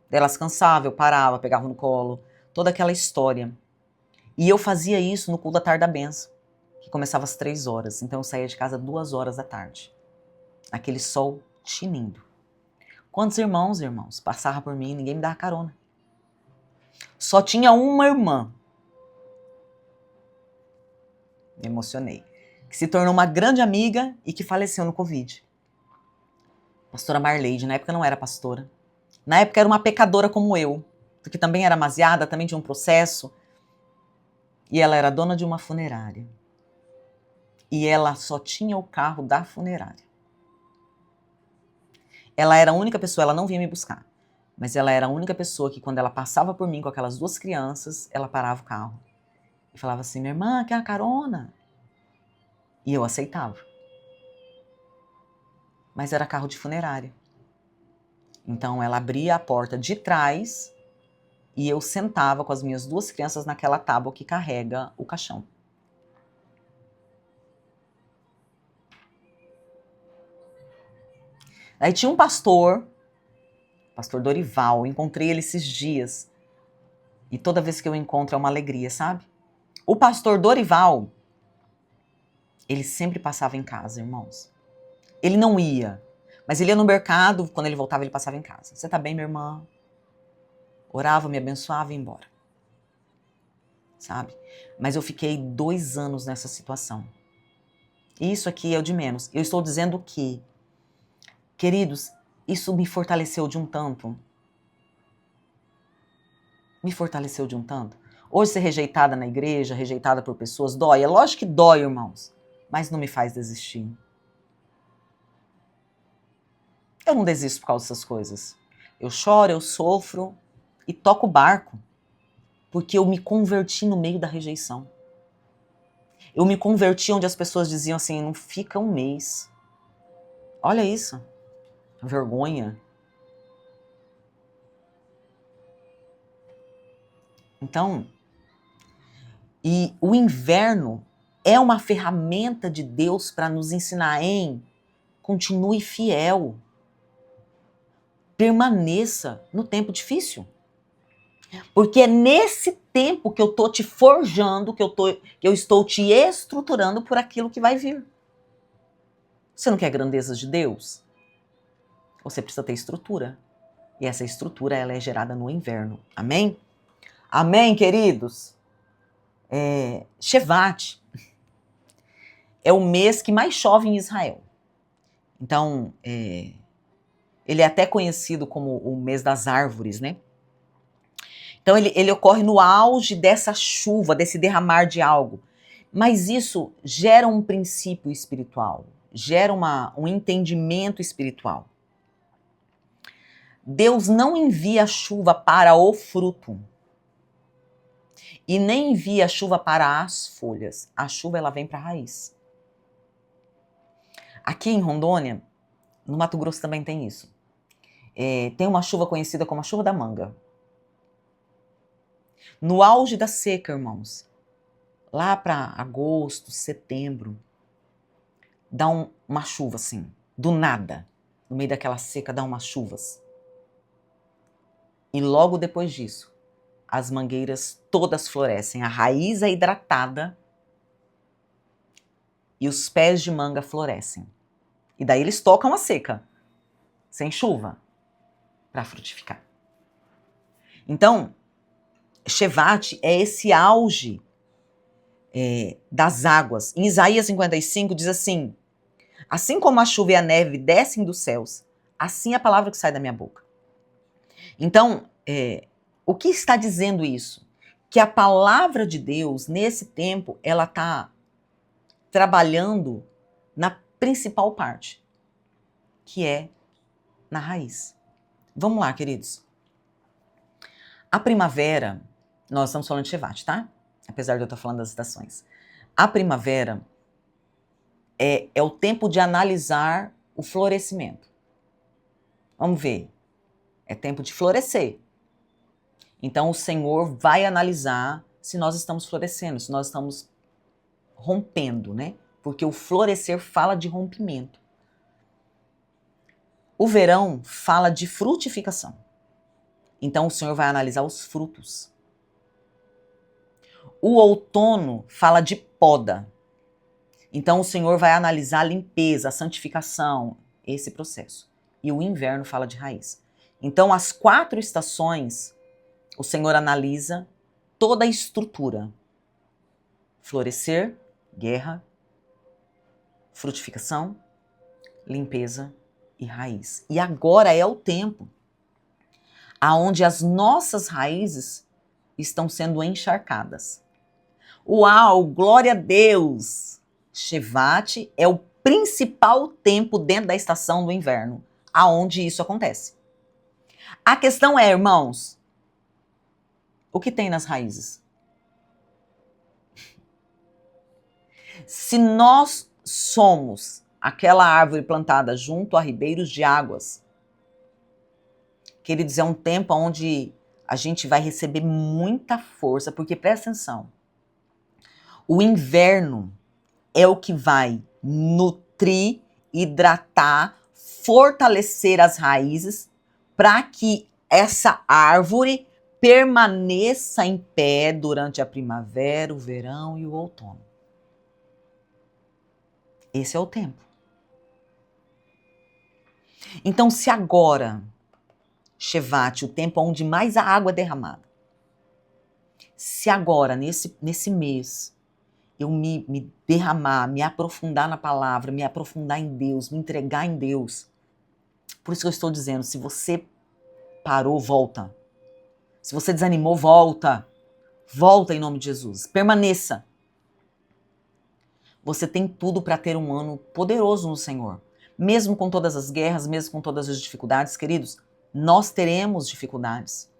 Elas cansavam, eu parava, pegava no colo, toda aquela história. E eu fazia isso no culto da tarde da benção, que começava às 3 horas. Então eu saía de casa 2 horas da tarde. Aquele sol tinindo. Quantos irmãos, passavam por mim, ninguém me dava carona. Só tinha uma irmã. Me emocionei. Que se tornou uma grande amiga e que faleceu no Covid. Pastora Marleide, na época não era pastora. Na época era uma pecadora como eu, porque também era amaziada, também tinha um processo. E ela era dona de uma funerária. E ela só tinha o carro da funerária. Ela era a única pessoa, ela não vinha me buscar, mas ela era a única pessoa que quando ela passava por mim com aquelas 2 crianças, ela parava o carro e falava assim, minha irmã, quer uma carona? E eu aceitava. Mas era carro de funerária. Então ela abria a porta de trás e eu sentava com as minhas 2 crianças naquela tábua que carrega o caixão. Aí tinha um pastor Dorival, encontrei ele esses dias. E toda vez que eu encontro é uma alegria, sabe? O pastor Dorival, ele sempre passava em casa, irmãos. Ele não ia, mas ele ia no mercado, quando ele voltava ele passava em casa. Você tá bem, minha irmã? Orava, me abençoava e ia embora. Sabe? Mas eu fiquei 2 anos nessa situação. Isso aqui é o de menos. Eu estou dizendo que, queridos, isso me fortaleceu de um tanto. Me fortaleceu de um tanto. Hoje ser rejeitada na igreja, rejeitada por pessoas, dói. É lógico que dói, irmãos. Mas não me faz desistir. Eu não desisto por causa dessas coisas. Eu choro, eu sofro e toco o barco. Porque eu me converti no meio da rejeição. Eu me converti onde as pessoas diziam assim, não fica um mês. Olha isso. Vergonha. Então, e o inverno é uma ferramenta de Deus para nos ensinar em continue fiel. Permaneça no tempo difícil. Porque é nesse tempo que eu estou te forjando, que eu estou te estruturando por aquilo que vai vir. Você não quer grandezas de Deus? Você precisa ter estrutura. E essa estrutura ela é gerada no inverno. Amém? Amém, queridos? Shevat é o mês que mais chove em Israel. Então, ele é até conhecido como o mês das árvores, né? Então, ele ocorre no auge dessa chuva, desse derramar de algo. Mas isso gera um princípio espiritual, gera um entendimento espiritual. Deus não envia a chuva para o fruto. E nem envia a chuva para as folhas. A chuva ela vem para a raiz. Aqui em Rondônia, no Mato Grosso também tem isso. Tem uma chuva conhecida como a chuva da manga. No auge da seca, irmãos, lá para agosto, setembro, dá uma chuva assim, do nada. No meio daquela seca dá umas chuvas. E logo depois disso, as mangueiras todas florescem. A raiz é hidratada e os pés de manga florescem. E daí eles tocam a seca, sem chuva, para frutificar. Então, Shevat é esse auge das águas. Em Isaías 55 diz assim: assim como a chuva e a neve descem dos céus, assim é a palavra que sai da minha boca. Então, o que está dizendo isso? Que a palavra de Deus, nesse tempo, ela está trabalhando na principal parte, que é na raiz. Vamos lá, queridos. A primavera, nós estamos falando de Shevat, tá? Apesar de eu estar falando das estações. A primavera é o tempo de analisar o florescimento. Vamos ver. É tempo de florescer. Então o Senhor vai analisar se nós estamos florescendo, se nós estamos rompendo, né? Porque o florescer fala de rompimento. O verão fala de frutificação. Então o Senhor vai analisar os frutos. O outono fala de poda. Então o Senhor vai analisar a limpeza, a santificação, esse processo. E o inverno fala de raiz. Então as 4 estações, o Senhor analisa toda a estrutura. Florescer, guerra, frutificação, limpeza e raiz. E agora é o tempo aonde as nossas raízes estão sendo encharcadas. Uau, glória a Deus! Shevat é o principal tempo dentro da estação do inverno, aonde isso acontece. A questão é, irmãos, o que tem nas raízes? Se nós somos aquela árvore plantada junto a ribeiros de águas, queridos, é um tempo onde a gente vai receber muita força, porque presta atenção, o inverno é o que vai nutrir, hidratar, fortalecer as raízes para que essa árvore permaneça em pé durante a primavera, o verão e o outono. Esse é o tempo. Então, se agora, Shevat, o tempo onde mais a água é derramada, se agora, nesse mês, eu me derramar, me aprofundar na palavra, me aprofundar em Deus, me entregar em Deus. Por isso que eu estou dizendo, se você parou, volta. Se você desanimou, volta. Volta em nome de Jesus. Permaneça. Você tem tudo para ter um ano poderoso no Senhor. Mesmo com todas as guerras, mesmo com todas as dificuldades, queridos, nós teremos dificuldades.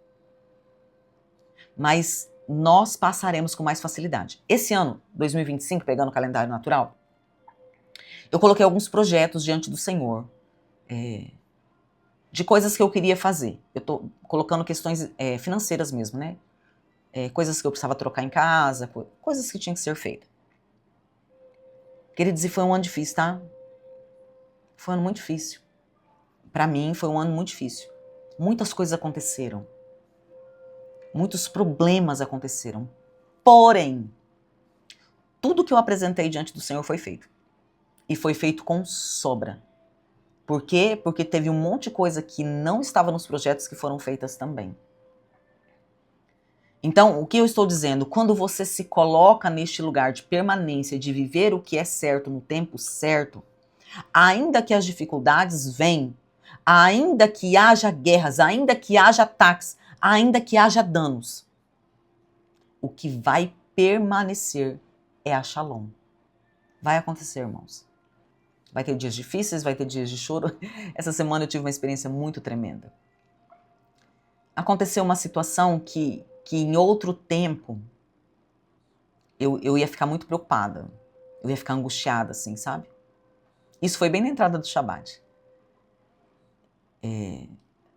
Mas nós passaremos com mais facilidade. Esse ano, 2025, pegando o calendário natural, eu coloquei alguns projetos diante do Senhor, de coisas que eu queria fazer. Eu estou colocando questões financeiras mesmo, né? Coisas que eu precisava trocar em casa, coisas que tinham que ser feitas. Queridos, e foi um ano difícil, tá? Foi um ano muito difícil. Para mim, foi um ano muito difícil. Muitas coisas aconteceram. Muitos problemas aconteceram. Porém, tudo que eu apresentei diante do Senhor foi feito. E foi feito com sobra. Por quê? Porque teve um monte de coisa que não estava nos projetos que foram feitas também. Então, o que eu estou dizendo? Quando você se coloca neste lugar de permanência, de viver o que é certo no tempo certo, ainda que as dificuldades venham, ainda que haja guerras, ainda que haja ataques, ainda que haja danos, o que vai permanecer é a Shalom. Vai acontecer, irmãos. Vai ter dias difíceis, vai ter dias de choro. Essa semana eu tive uma experiência muito tremenda. Aconteceu uma situação que em outro tempo eu ia ficar muito preocupada. Eu ia ficar angustiada, assim, sabe? Isso foi bem na entrada do Shabat.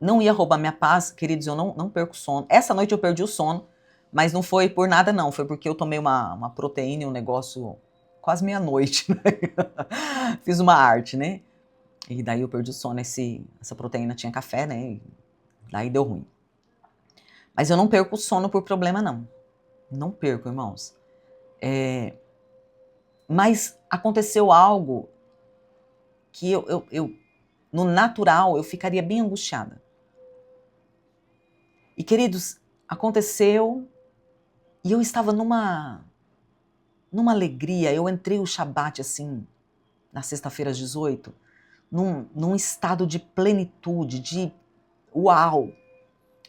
Não ia roubar minha paz, queridos, eu não perco sono. Essa noite eu perdi o sono, mas não foi por nada não, foi porque eu tomei uma proteína e um negócio quase meia-noite, né? Fiz uma arte, né? E daí eu perdi o sono, essa proteína tinha café, né? E daí deu ruim. Mas eu não perco o sono por problema não. Não perco, irmãos. Mas aconteceu algo que no natural, eu ficaria bem angustiada. E, queridos, aconteceu e eu estava numa alegria. Eu entrei o Shabat, assim, na sexta-feira às 18, num estado de plenitude, de uau,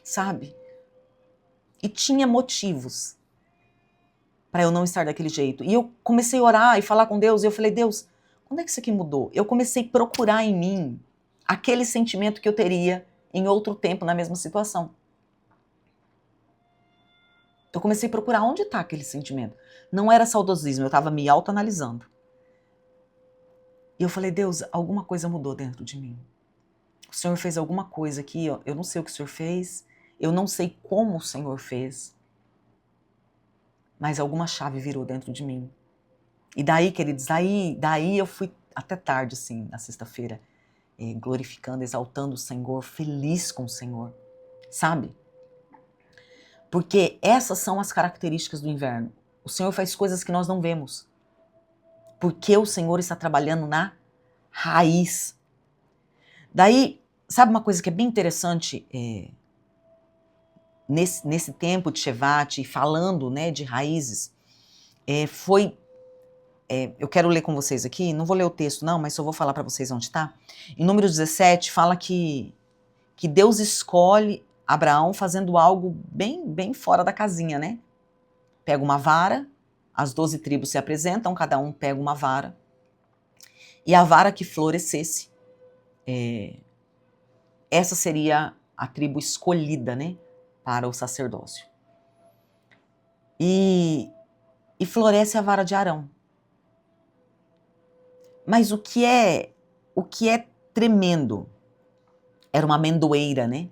sabe? E tinha motivos para eu não estar daquele jeito. E eu comecei a orar e falar com Deus, e eu falei, Deus, quando é que isso aqui mudou? Eu comecei a procurar em mim aquele sentimento que eu teria em outro tempo na mesma situação. Eu comecei a procurar onde está aquele sentimento. Não era saudosismo, eu estava me autoanalisando. E eu falei, Deus, alguma coisa mudou dentro de mim. O Senhor fez alguma coisa aqui, eu não sei o que o Senhor fez, eu não sei como o Senhor fez, mas alguma chave virou dentro de mim. E daí, queridos, daí eu fui até tarde, assim, na sexta-feira, glorificando, exaltando o Senhor, feliz com o Senhor, sabe? Porque essas são as características do inverno. O Senhor faz coisas que nós não vemos. Porque o Senhor está trabalhando na raiz. Daí, sabe uma coisa que é bem interessante nesse tempo de Shevat, falando, né, de raízes, eu quero ler com vocês aqui, não vou ler o texto não, mas só vou falar para vocês onde está. Em Números 17 fala que Deus escolhe Abraão fazendo algo bem fora da casinha, né? Pega uma vara, as 12 tribos se apresentam, cada um pega uma vara, e a vara que florescesse, essa seria a tribo escolhida, né, para o sacerdócio. E floresce a vara de Arão. Mas o que é tremendo, era uma amendoeira, né?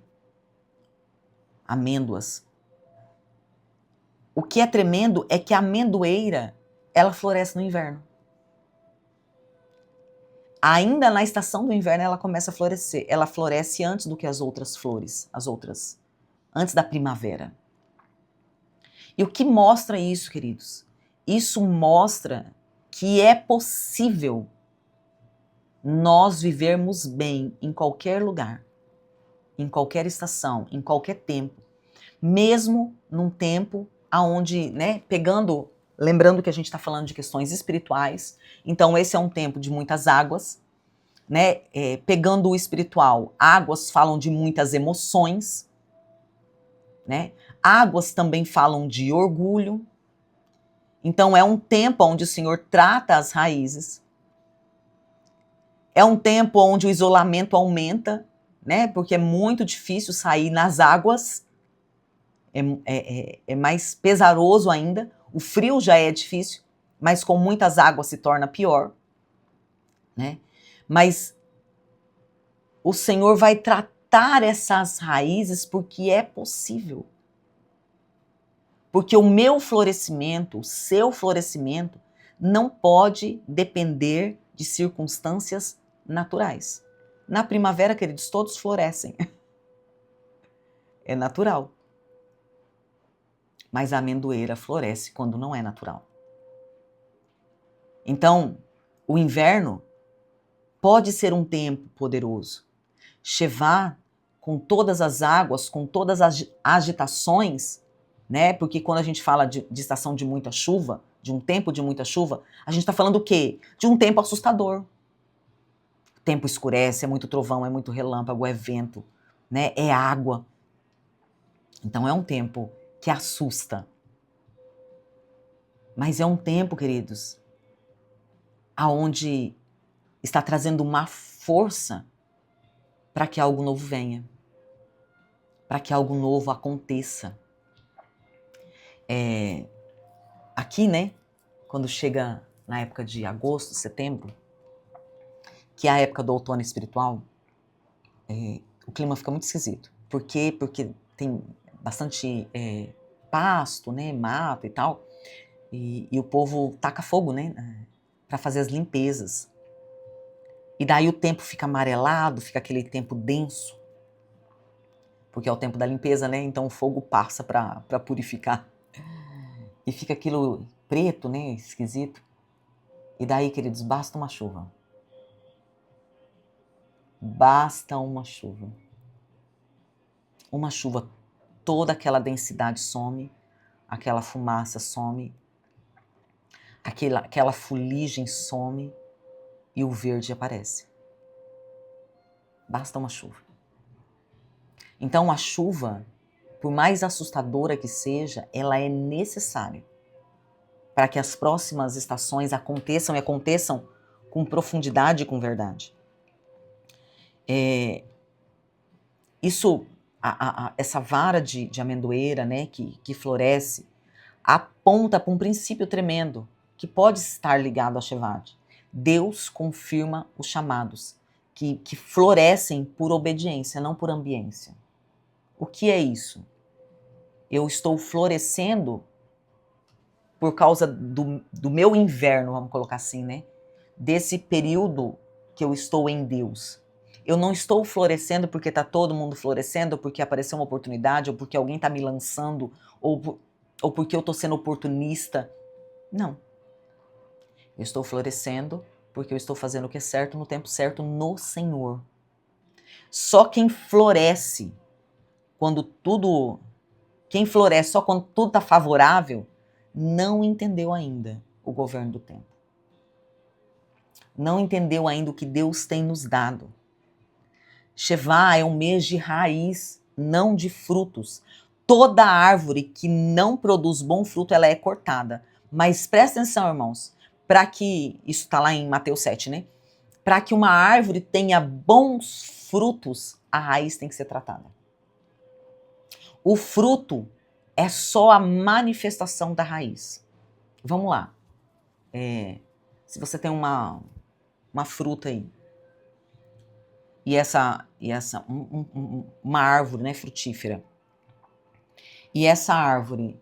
Amêndoas. O que é tremendo é que a amendoeira, ela floresce no inverno. Ainda na estação do inverno ela começa a florescer. Ela floresce antes do que as outras flores, antes da primavera. E o que mostra isso, queridos? Isso mostra que é possível nós vivermos bem em qualquer lugar, em qualquer estação, em qualquer tempo, mesmo num tempo aonde, né, lembrando que a gente está falando de questões espirituais, então esse é um tempo de muitas águas, né, pegando o espiritual, águas falam de muitas emoções, né, águas também falam de orgulho, então é um tempo onde o Senhor trata as raízes, é um tempo onde o isolamento aumenta, né, porque é muito difícil sair nas águas, é mais pesaroso ainda, o frio já é difícil, mas com muitas águas se torna pior, né? Mas o Senhor vai tratar essas raízes porque é possível. Porque o meu florescimento, o seu florescimento, não pode depender de circunstâncias naturais. Na primavera, queridos, todos florescem. É natural. Mas a amendoeira floresce quando não é natural. Então, o inverno pode ser um tempo poderoso. Shevá, com todas as águas, com todas as agitações, né? Porque quando a gente fala de estação de muita chuva, de um tempo de muita chuva, a gente está falando o quê? De um tempo assustador. O tempo escurece, é muito trovão, é muito relâmpago, é vento, né? É água. Então é um tempo que assusta. Mas é um tempo, queridos, aonde está trazendo uma força para que algo novo venha, para que algo novo aconteça. Aqui, né, quando chega na época de agosto, setembro, que é a época do outono espiritual, o clima fica muito esquisito. Por quê? Porque tem bastante pasto, né, mato e tal, e o povo taca fogo, né, para fazer as limpezas. E daí o tempo fica amarelado, fica aquele tempo denso, porque é o tempo da limpeza, né? Então o fogo passa para purificar. E fica aquilo preto, né? Esquisito. E daí, queridos, basta uma chuva. Basta uma chuva. Uma chuva, toda aquela densidade some, aquela fumaça some, aquela fuligem some e o verde aparece. Basta uma chuva. Então a chuva, por mais assustadora que seja, ela é necessária para que as próximas estações aconteçam e aconteçam com profundidade e com verdade. Essa vara de amendoeira, né, que floresce, aponta para um princípio tremendo que pode estar ligado a Shevat. Deus confirma os chamados que florescem por obediência, não por ambiência. O que é isso? Eu estou florescendo por causa do meu inverno, vamos colocar assim, né? Desse período que eu estou em Deus. Eu não estou florescendo porque está todo mundo florescendo, porque apareceu uma oportunidade, ou porque alguém está me lançando, ou porque eu estou sendo oportunista. Não. Eu estou florescendo porque eu estou fazendo o que é certo no tempo certo no Senhor. Só quem floresce só quando tudo está favorável, não entendeu ainda o governo do tempo. Não entendeu ainda o que Deus tem nos dado. Shevá é um mês de raiz, não de frutos. Toda árvore que não produz bom fruto, ela é cortada. Mas presta atenção, irmãos, para que, isso está lá em Mateus 7, né? Para que uma árvore tenha bons frutos, a raiz tem que ser tratada. O fruto é só a manifestação da raiz. Vamos lá. Se você tem uma fruta aí, e uma árvore, né, frutífera, e essa árvore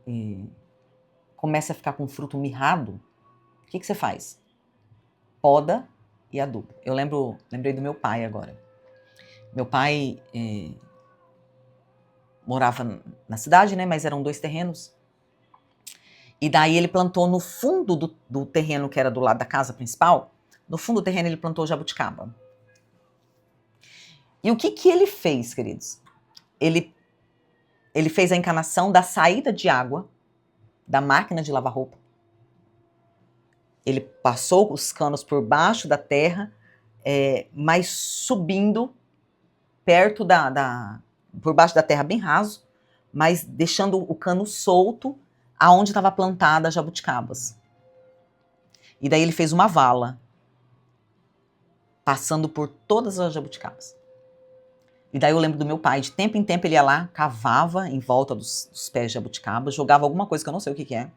começa a ficar com fruto mirrado, o que você faz? Poda e aduba. Eu lembrei do meu pai agora. Meu pai morava na cidade, né, mas eram 2 terrenos. E daí ele plantou no fundo do terreno que era do lado da casa principal, no fundo do terreno ele plantou jabuticaba. E o que ele fez, queridos? Ele fez a encanação da saída de água da máquina de lavar roupa. Ele passou os canos por baixo da terra, mas subindo perto por baixo da terra bem raso, mas deixando o cano solto aonde estava plantada as jabuticabas. E daí ele fez uma vala, passando por todas as jabuticabas. E daí eu lembro do meu pai, de tempo em tempo ele ia lá, cavava em volta dos pés de jabuticaba, jogava alguma coisa que eu não sei o que é.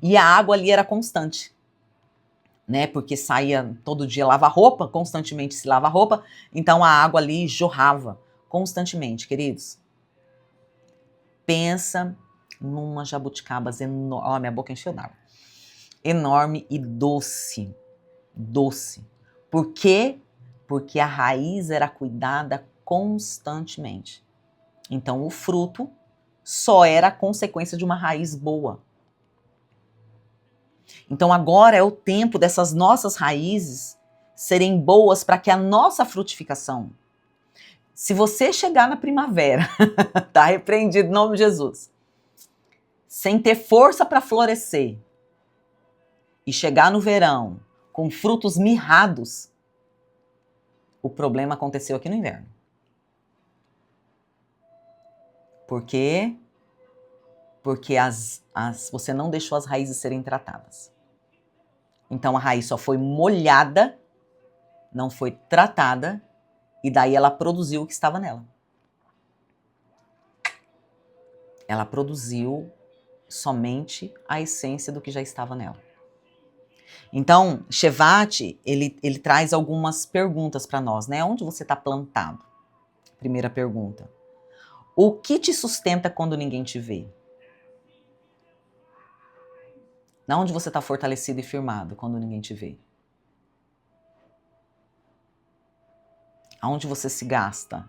E a água ali era constante, né? Porque saía todo dia lavar roupa, constantemente se lava roupa, então a água ali jorrava constantemente, queridos. Pensa numa jabuticabas enorme, ó, minha boca encheu d'água. Enorme e doce. Doce. Por quê? Porque a raiz era cuidada constantemente. Então o fruto só era a consequência de uma raiz boa. Então agora é o tempo dessas nossas raízes serem boas para que a nossa frutificação. Se você chegar na primavera, tá repreendido em nome de Jesus, sem ter força para florescer, e chegar no verão com frutos mirrados, o problema aconteceu aqui no inverno. Por quê? Porque você não deixou as raízes serem tratadas. Então a raiz só foi molhada, não foi tratada, e daí ela produziu o que estava nela. Ela produziu somente a essência do que já estava nela. Então, Shevat, ele traz algumas perguntas para nós, né? Onde você está plantado? Primeira pergunta. O que te sustenta quando ninguém te vê? Onde você está fortalecido e firmado quando ninguém te vê? Aonde você se gasta?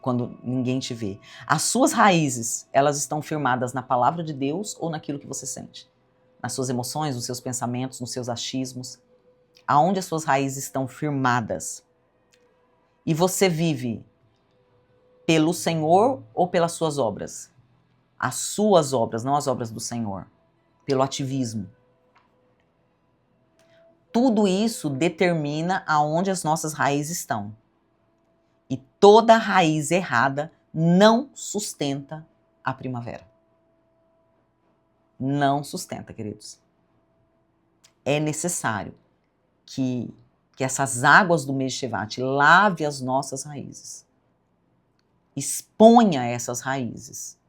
Quando ninguém te vê? As suas raízes, elas estão firmadas na palavra de Deus ou naquilo que você sente? Nas suas emoções, nos seus pensamentos, nos seus achismos? Aonde as suas raízes estão firmadas? E você vive pelo Senhor ou pelas suas obras? As suas obras, não as obras do Senhor. Pelo ativismo. Tudo isso determina aonde as nossas raízes estão. E toda raiz errada não sustenta a primavera. Não sustenta, queridos. É necessário que essas águas do mês de Shevat lave as nossas raízes. Exponha essas raízes.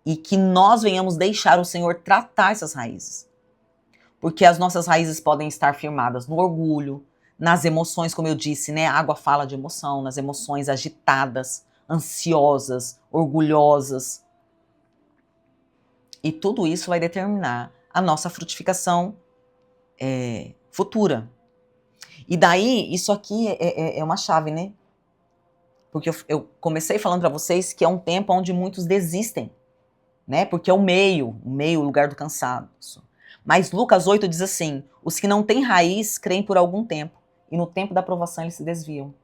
E que nós venhamos deixar o Senhor tratar essas raízes. Porque as nossas raízes podem estar firmadas no orgulho, nas emoções, como eu disse, né? A água fala de emoção, nas emoções agitadas, ansiosas, orgulhosas. E tudo isso vai determinar a nossa frutificação futura. E daí, isso aqui é uma chave, né? Porque eu comecei falando para vocês que é um tempo onde muitos desistem, né? Porque é o meio, o lugar do cansaço. Mas Lucas 8 diz assim, os que não têm raiz creem por algum tempo, e no tempo da provação eles se desviam.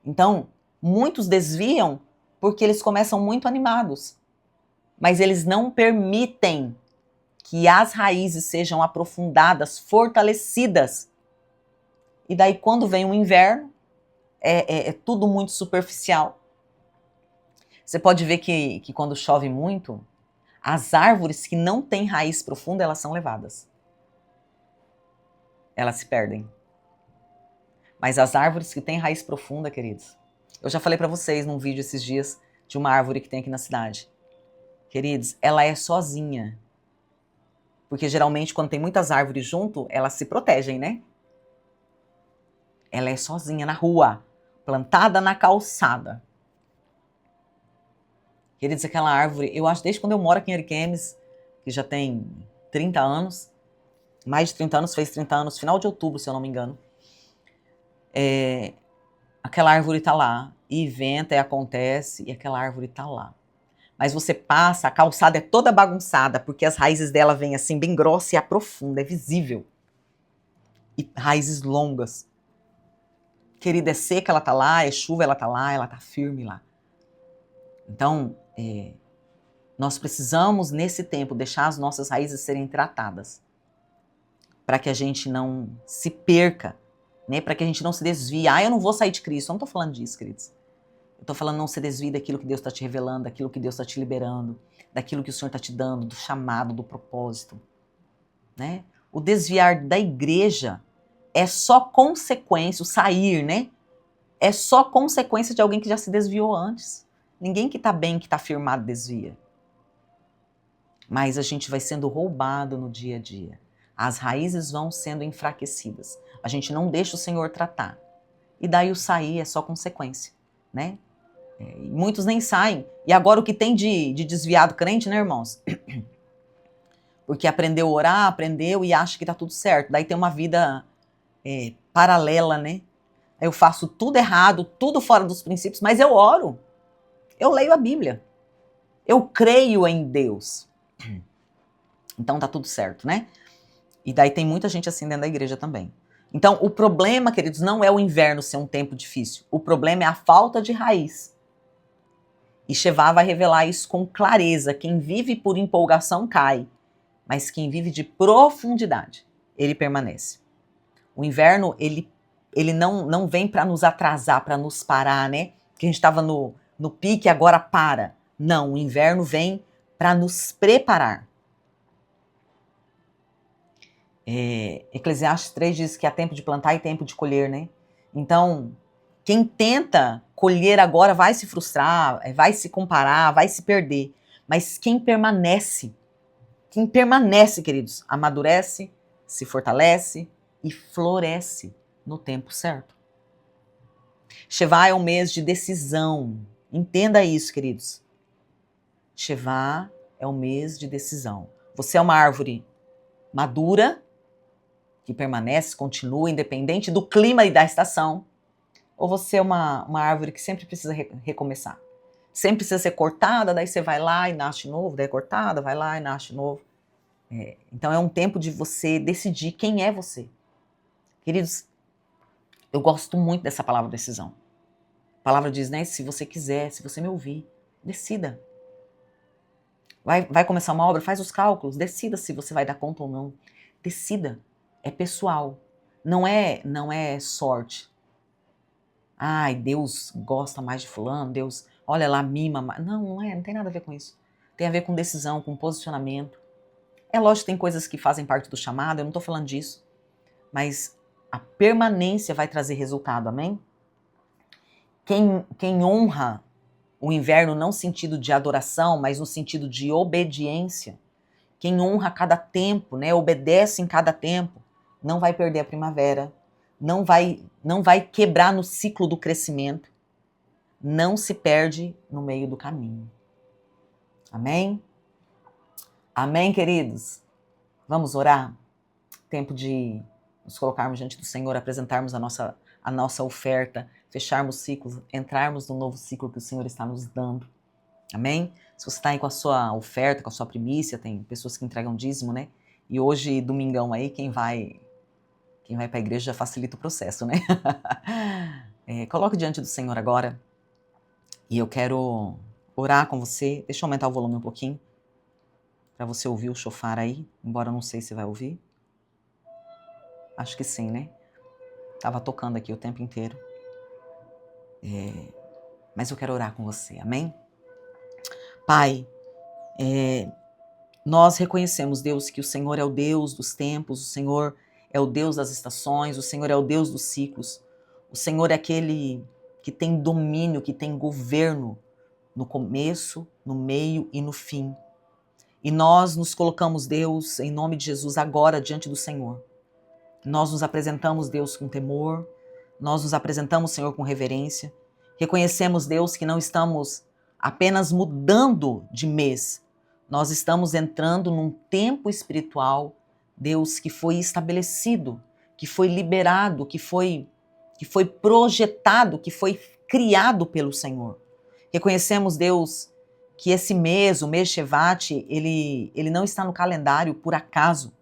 Então, muitos desviam porque eles começam muito animados, mas eles não permitem que as raízes sejam aprofundadas, fortalecidas. E daí quando vem o inverno, é tudo muito superficial. Você pode ver que quando chove muito, as árvores que não têm raiz profunda, elas são levadas. Elas se perdem. Mas as árvores que têm raiz profunda, queridos, eu já falei para vocês num vídeo esses dias de uma árvore que tem aqui na cidade. Queridos, ela é sozinha. Porque geralmente quando tem muitas árvores junto, elas se protegem, né? Ela é sozinha na rua, plantada na calçada. Queridos, aquela árvore, eu acho desde quando eu moro aqui em Ariquemes, que já tem 30 anos, mais de 30 anos, fez 30 anos, final de outubro, se eu não me engano. Aquela árvore tá lá, e venta, e acontece, e aquela árvore tá lá. Mas você passa, a calçada é toda bagunçada, porque as raízes dela vêm assim, bem grossa e aprofunda, é visível. E raízes longas. Querida, é seca, ela tá lá, é chuva, ela tá firme lá. Então, nós precisamos, nesse tempo, deixar as nossas raízes serem tratadas. Para que a gente não se perca, né? Para que a gente não se desvie. Eu não vou sair de Cristo. Eu não tô falando disso, queridos. Eu tô falando não se desvie daquilo que Deus está te revelando, daquilo que Deus está te liberando, daquilo que o Senhor está te dando, do chamado, do propósito. Né? O desviar da igreja é só consequência, o sair, né? É só consequência de alguém que já se desviou antes. Ninguém que está bem, que está firmado, desvia. Mas a gente vai sendo roubado no dia a dia. As raízes vão sendo enfraquecidas. A gente não deixa o Senhor tratar. E daí o sair é só consequência, né? Muitos nem saem. E agora o que tem de desviado crente, né, irmãos? Porque aprendeu a orar, aprendeu e acha que tá tudo certo. Daí tem uma vida paralela, né? Eu faço tudo errado, tudo fora dos princípios, mas eu oro. Eu leio a Bíblia. Eu creio em Deus. Então tá tudo certo, né? E daí tem muita gente assim dentro da igreja também. Então o problema, queridos, não é o inverno ser um tempo difícil. O problema é a falta de raiz. E Shevá vai revelar isso com clareza. Quem vive por empolgação cai, mas quem vive de profundidade, ele permanece. O inverno, ele não vem para nos atrasar, para nos parar, né? Que a gente estava no pique, agora para. Não, o inverno vem para nos preparar. Eclesiastes 3 diz que há tempo de plantar e tempo de colher, né? Então, quem tenta colher agora vai se frustrar, vai se comparar, vai se perder. Mas quem permanece, queridos, amadurece, se fortalece e floresce no tempo certo. Shevá é um mês de decisão. Entenda isso, queridos. Shevá é um mês de decisão. Você é uma árvore madura, que permanece, continua, independente do clima e da estação, ou você é uma árvore que sempre precisa recomeçar. Sempre precisa ser cortada, daí você vai lá e nasce de novo, daí é cortada, vai lá e nasce de novo. Então é um tempo de você decidir quem é você. Queridos, eu gosto muito dessa palavra decisão. A palavra diz, né? Se você quiser, se você me ouvir, decida. Vai começar uma obra? Faz os cálculos, decida se você vai dar conta ou não. Decida. É pessoal. Não é sorte. Ai, Deus gosta mais de fulano, Deus, olha lá, mima mais. Não tem nada a ver com isso. Tem a ver com decisão, com posicionamento. É lógico que tem coisas que fazem parte do chamado, eu não estou falando disso. Mas a permanência vai trazer resultado, amém? Quem honra o inverno não no sentido de adoração, mas no sentido de obediência, quem honra cada tempo, né, obedece em cada tempo, não vai perder a primavera, não vai quebrar no ciclo do crescimento, não se perde no meio do caminho. Amém? Amém, queridos? Vamos orar? Tempo de nos colocarmos diante do Senhor, apresentarmos a nossa oferta, fecharmos ciclos, entrarmos no novo ciclo que o Senhor está nos dando. Amém? Se você está aí com a sua oferta, com a sua primícia, tem pessoas que entregam dízimo, né? E hoje, domingão aí, quem vai para a igreja já facilita o processo, né? Coloque diante do Senhor agora. E eu quero orar com você. Deixa eu aumentar o volume um pouquinho, para você ouvir o shofar aí, embora eu não sei se vai ouvir. Acho que sim, né? Tava tocando aqui o tempo inteiro. Mas eu quero orar com você, amém? Pai, nós reconhecemos, Deus, que o Senhor é o Deus dos tempos, o Senhor é o Deus das estações, o Senhor é o Deus dos ciclos. O Senhor é aquele que tem domínio, que tem governo no começo, no meio e no fim. E nós nos colocamos, Deus, em nome de Jesus, agora diante do Senhor. Nós nos apresentamos, Deus, com temor, nós nos apresentamos, Senhor, com reverência. Reconhecemos, Deus, que não estamos apenas mudando de mês, nós estamos entrando num tempo espiritual, Deus, que foi estabelecido, que foi liberado, que foi projetado, que foi criado pelo Senhor. Reconhecemos, Deus, que esse mês, o mês Shevat, ele não está no calendário por acaso,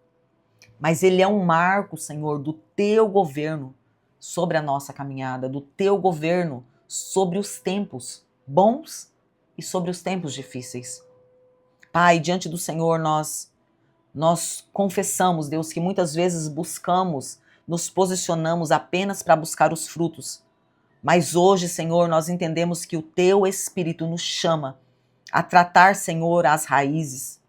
mas ele é um marco, Senhor, do teu governo sobre a nossa caminhada, do teu governo sobre os tempos bons e sobre os tempos difíceis. Pai, diante do Senhor, nós confessamos, Deus, que muitas vezes buscamos, nos posicionamos apenas para buscar os frutos. Mas hoje, Senhor, nós entendemos que o teu Espírito nos chama a tratar, Senhor, as raízes.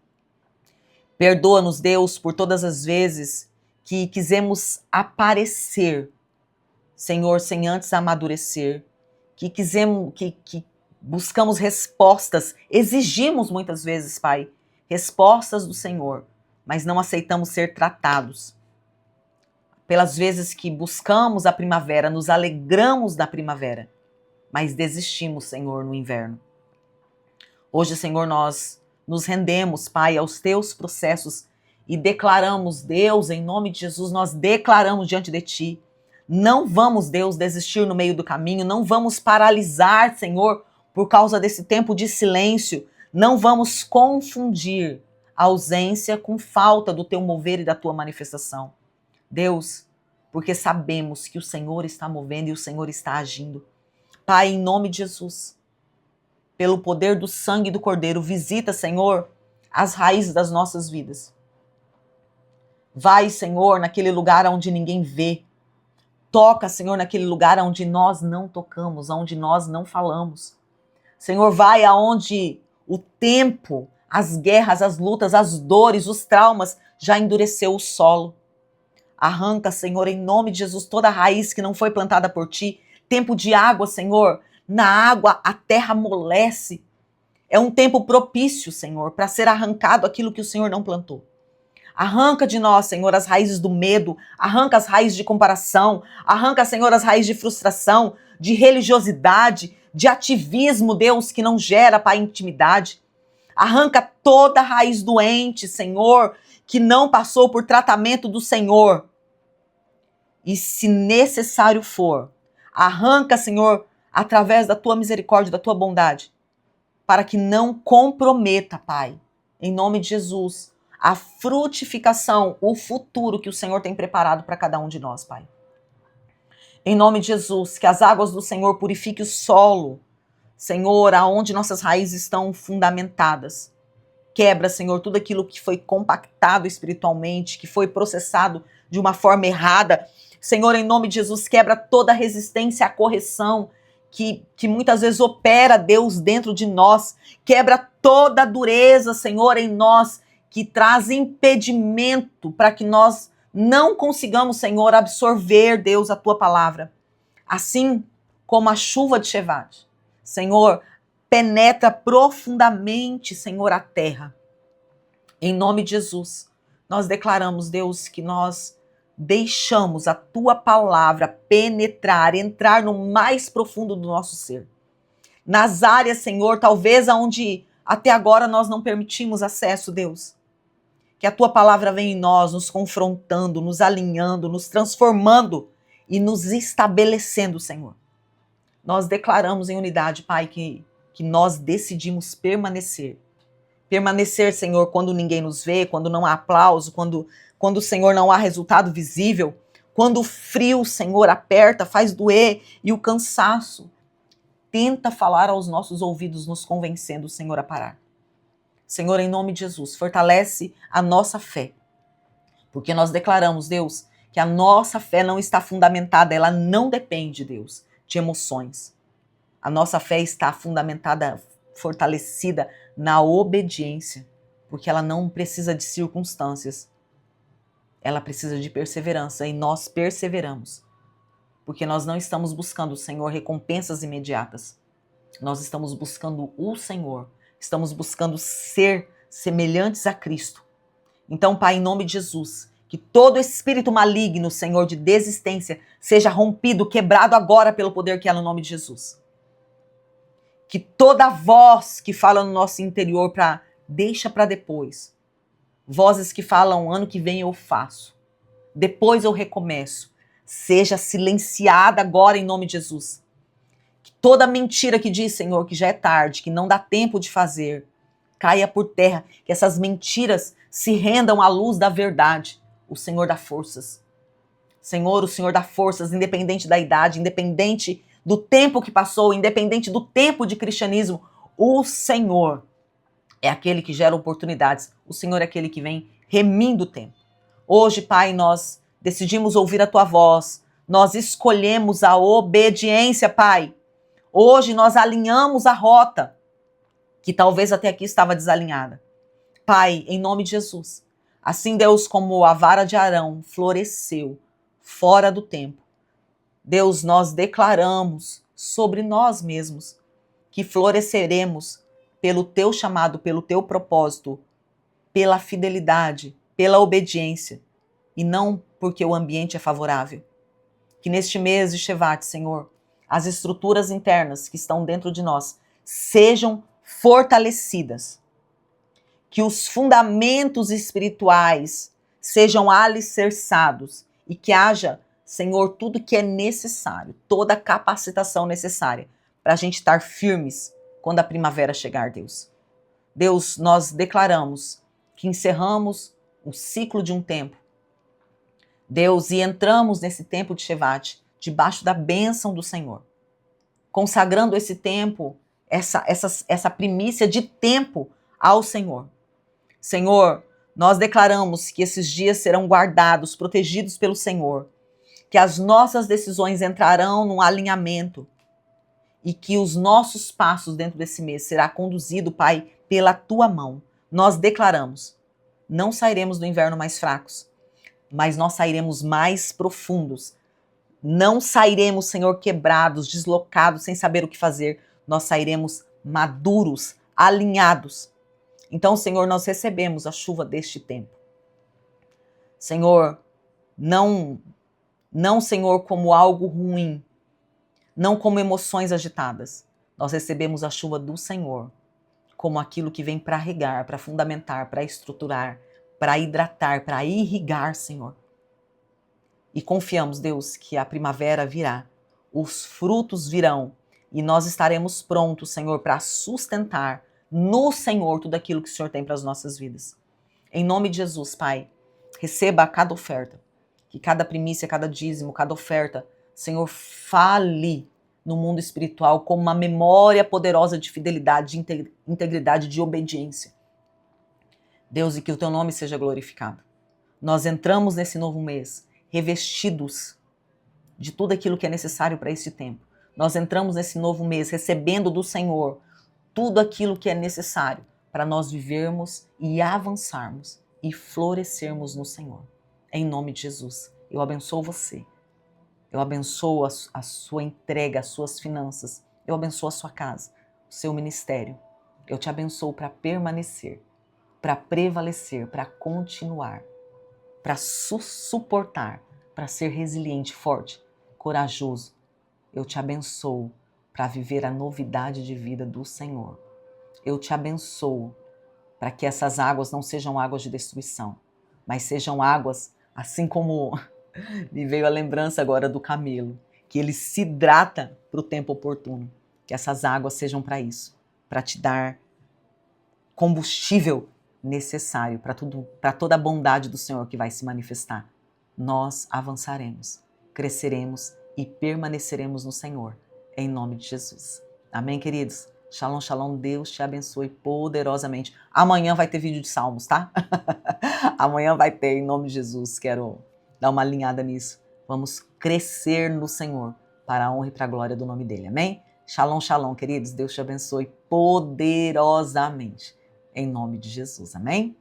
Perdoa-nos, Deus, por todas as vezes que quisemos aparecer, Senhor, sem antes amadurecer, que buscamos respostas, exigimos muitas vezes, Pai, respostas do Senhor, mas não aceitamos ser tratados. Pelas vezes que buscamos a primavera, nos alegramos da primavera, mas desistimos, Senhor, no inverno. Hoje, Senhor, nós nos rendemos, Pai, aos teus processos e declaramos, Deus, em nome de Jesus, nós declaramos diante de Ti. Não vamos, Deus, desistir no meio do caminho, não vamos paralisar, Senhor, por causa desse tempo de silêncio. Não vamos confundir a ausência com falta do Teu mover e da Tua manifestação. Deus, porque sabemos que o Senhor está movendo e o Senhor está agindo. Pai, em nome de Jesus, pelo poder do sangue do Cordeiro, visita, Senhor, as raízes das nossas vidas. Vai, Senhor, naquele lugar onde ninguém vê. Toca, Senhor, naquele lugar onde nós não tocamos, onde nós não falamos. Senhor, vai aonde o tempo, as guerras, as lutas, as dores, os traumas já endureceu o solo. Arranca, Senhor, em nome de Jesus, toda a raiz que não foi plantada por Ti. Tempo de água, Senhor. Na água a terra amolece. É um tempo propício, Senhor, para ser arrancado aquilo que o Senhor não plantou. Arranca de nós, Senhor, as raízes do medo, arranca as raízes de comparação, arranca, Senhor, as raízes de frustração, de religiosidade, de ativismo, Deus, que não gera, Pai, intimidade. Arranca toda a raiz doente, Senhor, que não passou por tratamento do Senhor. E se necessário for, arranca, Senhor, através da Tua misericórdia, da Tua bondade, para que não comprometa, Pai, em nome de Jesus, a frutificação, o futuro que o Senhor tem preparado para cada um de nós, Pai. Em nome de Jesus, que as águas do Senhor purifiquem o solo, Senhor, aonde nossas raízes estão fundamentadas. Quebra, Senhor, tudo aquilo que foi compactado espiritualmente, que foi processado de uma forma errada. Senhor, em nome de Jesus, quebra toda a resistência à correção que muitas vezes opera, Deus, dentro de nós. Quebra toda a dureza, Senhor, em nós, que traz impedimento para que nós não consigamos, Senhor, absorver, Deus, a Tua palavra. Assim como a chuva de Shevat. Senhor, penetra profundamente, Senhor, a terra. Em nome de Jesus, nós declaramos, Deus, que nós deixamos a Tua palavra penetrar, entrar no mais profundo do nosso ser. Nas áreas, Senhor, talvez aonde até agora nós não permitimos acesso, Deus. Que a Tua palavra venha em nós, nos confrontando, nos alinhando, nos transformando e nos estabelecendo, Senhor. Nós declaramos em unidade, Pai, que nós decidimos permanecer. Permanecer, Senhor, quando ninguém nos vê, quando não há aplauso, quando, Senhor, não há resultado visível, quando o frio, Senhor, aperta, faz doer e o cansaço tenta falar aos nossos ouvidos, nos convencendo, Senhor, a parar. Senhor, em nome de Jesus, fortalece a nossa fé, porque nós declaramos, Deus, que a nossa fé não está fundamentada, ela não depende, Deus, de emoções. A nossa fé está fundamentada, fortalecida na obediência, porque ela não precisa de circunstâncias. Ela precisa de perseverança e nós perseveramos. Porque nós não estamos buscando, Senhor, recompensas imediatas. Nós estamos buscando o Senhor. Estamos buscando ser semelhantes a Cristo. Então, Pai, em nome de Jesus, que todo espírito maligno, Senhor, de desistência, seja rompido, quebrado agora pelo poder que há no nome de Jesus. Que toda voz que fala no nosso interior deixa para depois. Vozes que falam, ano que vem eu faço. Depois eu recomeço. Seja silenciada agora em nome de Jesus. Que toda mentira que diz, Senhor, que já é tarde, que não dá tempo de fazer, caia por terra. Que essas mentiras se rendam à luz da verdade. O Senhor dá forças. Senhor, o Senhor dá forças, independente da idade, independente do tempo que passou, independente do tempo de cristianismo, o Senhor é aquele que gera oportunidades. O Senhor é aquele que vem remindo o tempo. Hoje, Pai, nós decidimos ouvir a Tua voz. Nós escolhemos a obediência, Pai. Hoje nós alinhamos a rota que talvez até aqui estava desalinhada. Pai, em nome de Jesus. Assim, Deus, como a vara de Arão floresceu fora do tempo, Deus, nós declaramos sobre nós mesmos que floresceremos pelo Teu chamado, pelo Teu propósito, pela fidelidade, pela obediência, e não porque o ambiente é favorável. Que neste mês de Shevat, Senhor, as estruturas internas que estão dentro de nós sejam fortalecidas. Que os fundamentos espirituais sejam alicerçados e que haja, Senhor, tudo que é necessário, toda a capacitação necessária para a gente estar firmes quando a primavera chegar, Deus. Deus, nós declaramos que encerramos o ciclo de um tempo, Deus, e entramos nesse tempo de Shevat, debaixo da bênção do Senhor, consagrando esse tempo, essa primícia de tempo ao Senhor. Senhor, nós declaramos que esses dias serão guardados, protegidos pelo Senhor, que as nossas decisões entrarão num alinhamento e que os nossos passos dentro desse mês será conduzido, Pai, pela Tua mão. Nós declaramos, não sairemos do inverno mais fracos, mas nós sairemos mais profundos. Não sairemos, Senhor, quebrados, deslocados, sem saber o que fazer. Nós sairemos maduros, alinhados. Então, Senhor, nós recebemos a chuva deste tempo. Senhor, não, Senhor, como algo ruim, não como emoções agitadas. Nós recebemos a chuva do Senhor como aquilo que vem para regar, para fundamentar, para estruturar, para hidratar, para irrigar, Senhor. E confiamos, Deus, que a primavera virá, os frutos virão e nós estaremos prontos, Senhor, para sustentar no Senhor tudo aquilo que o Senhor tem para as nossas vidas. Em nome de Jesus, Pai, receba cada oferta, que cada primícia, cada dízimo, cada oferta Senhor, fale no mundo espiritual como uma memória poderosa de fidelidade, de integridade, de obediência. Deus, e que o teu nome seja glorificado. Nós entramos nesse novo mês revestidos de tudo aquilo que é necessário para este tempo. Nós entramos nesse novo mês recebendo do Senhor tudo aquilo que é necessário para nós vivermos e avançarmos e florescermos no Senhor. Em nome de Jesus, eu abençoo você. Eu abençoo a sua entrega, as suas finanças. Eu abençoo a sua casa, o seu ministério. Eu te abençoo para permanecer, para prevalecer, para continuar, para suportar, para ser resiliente, forte, corajoso. Eu te abençoo para viver a novidade de vida do Senhor. Eu te abençoo para que essas águas não sejam águas de destruição, mas sejam águas, assim como me veio a lembrança agora do camelo, que ele se hidrata para o tempo oportuno. Que essas águas sejam para isso, para te dar combustível necessário para toda a bondade do Senhor que vai se manifestar. Nós avançaremos, cresceremos e permaneceremos no Senhor, em nome de Jesus. Amém, queridos? Shalom, shalom, Deus te abençoe poderosamente. Amanhã vai ter vídeo de Salmos, tá? Amanhã vai ter, em nome de Jesus. Quero dar uma alinhada nisso. Vamos crescer no Senhor, para a honra e para a glória do nome dele. Amém? Shalom, shalom, queridos. Deus te abençoe poderosamente. Em nome de Jesus. Amém?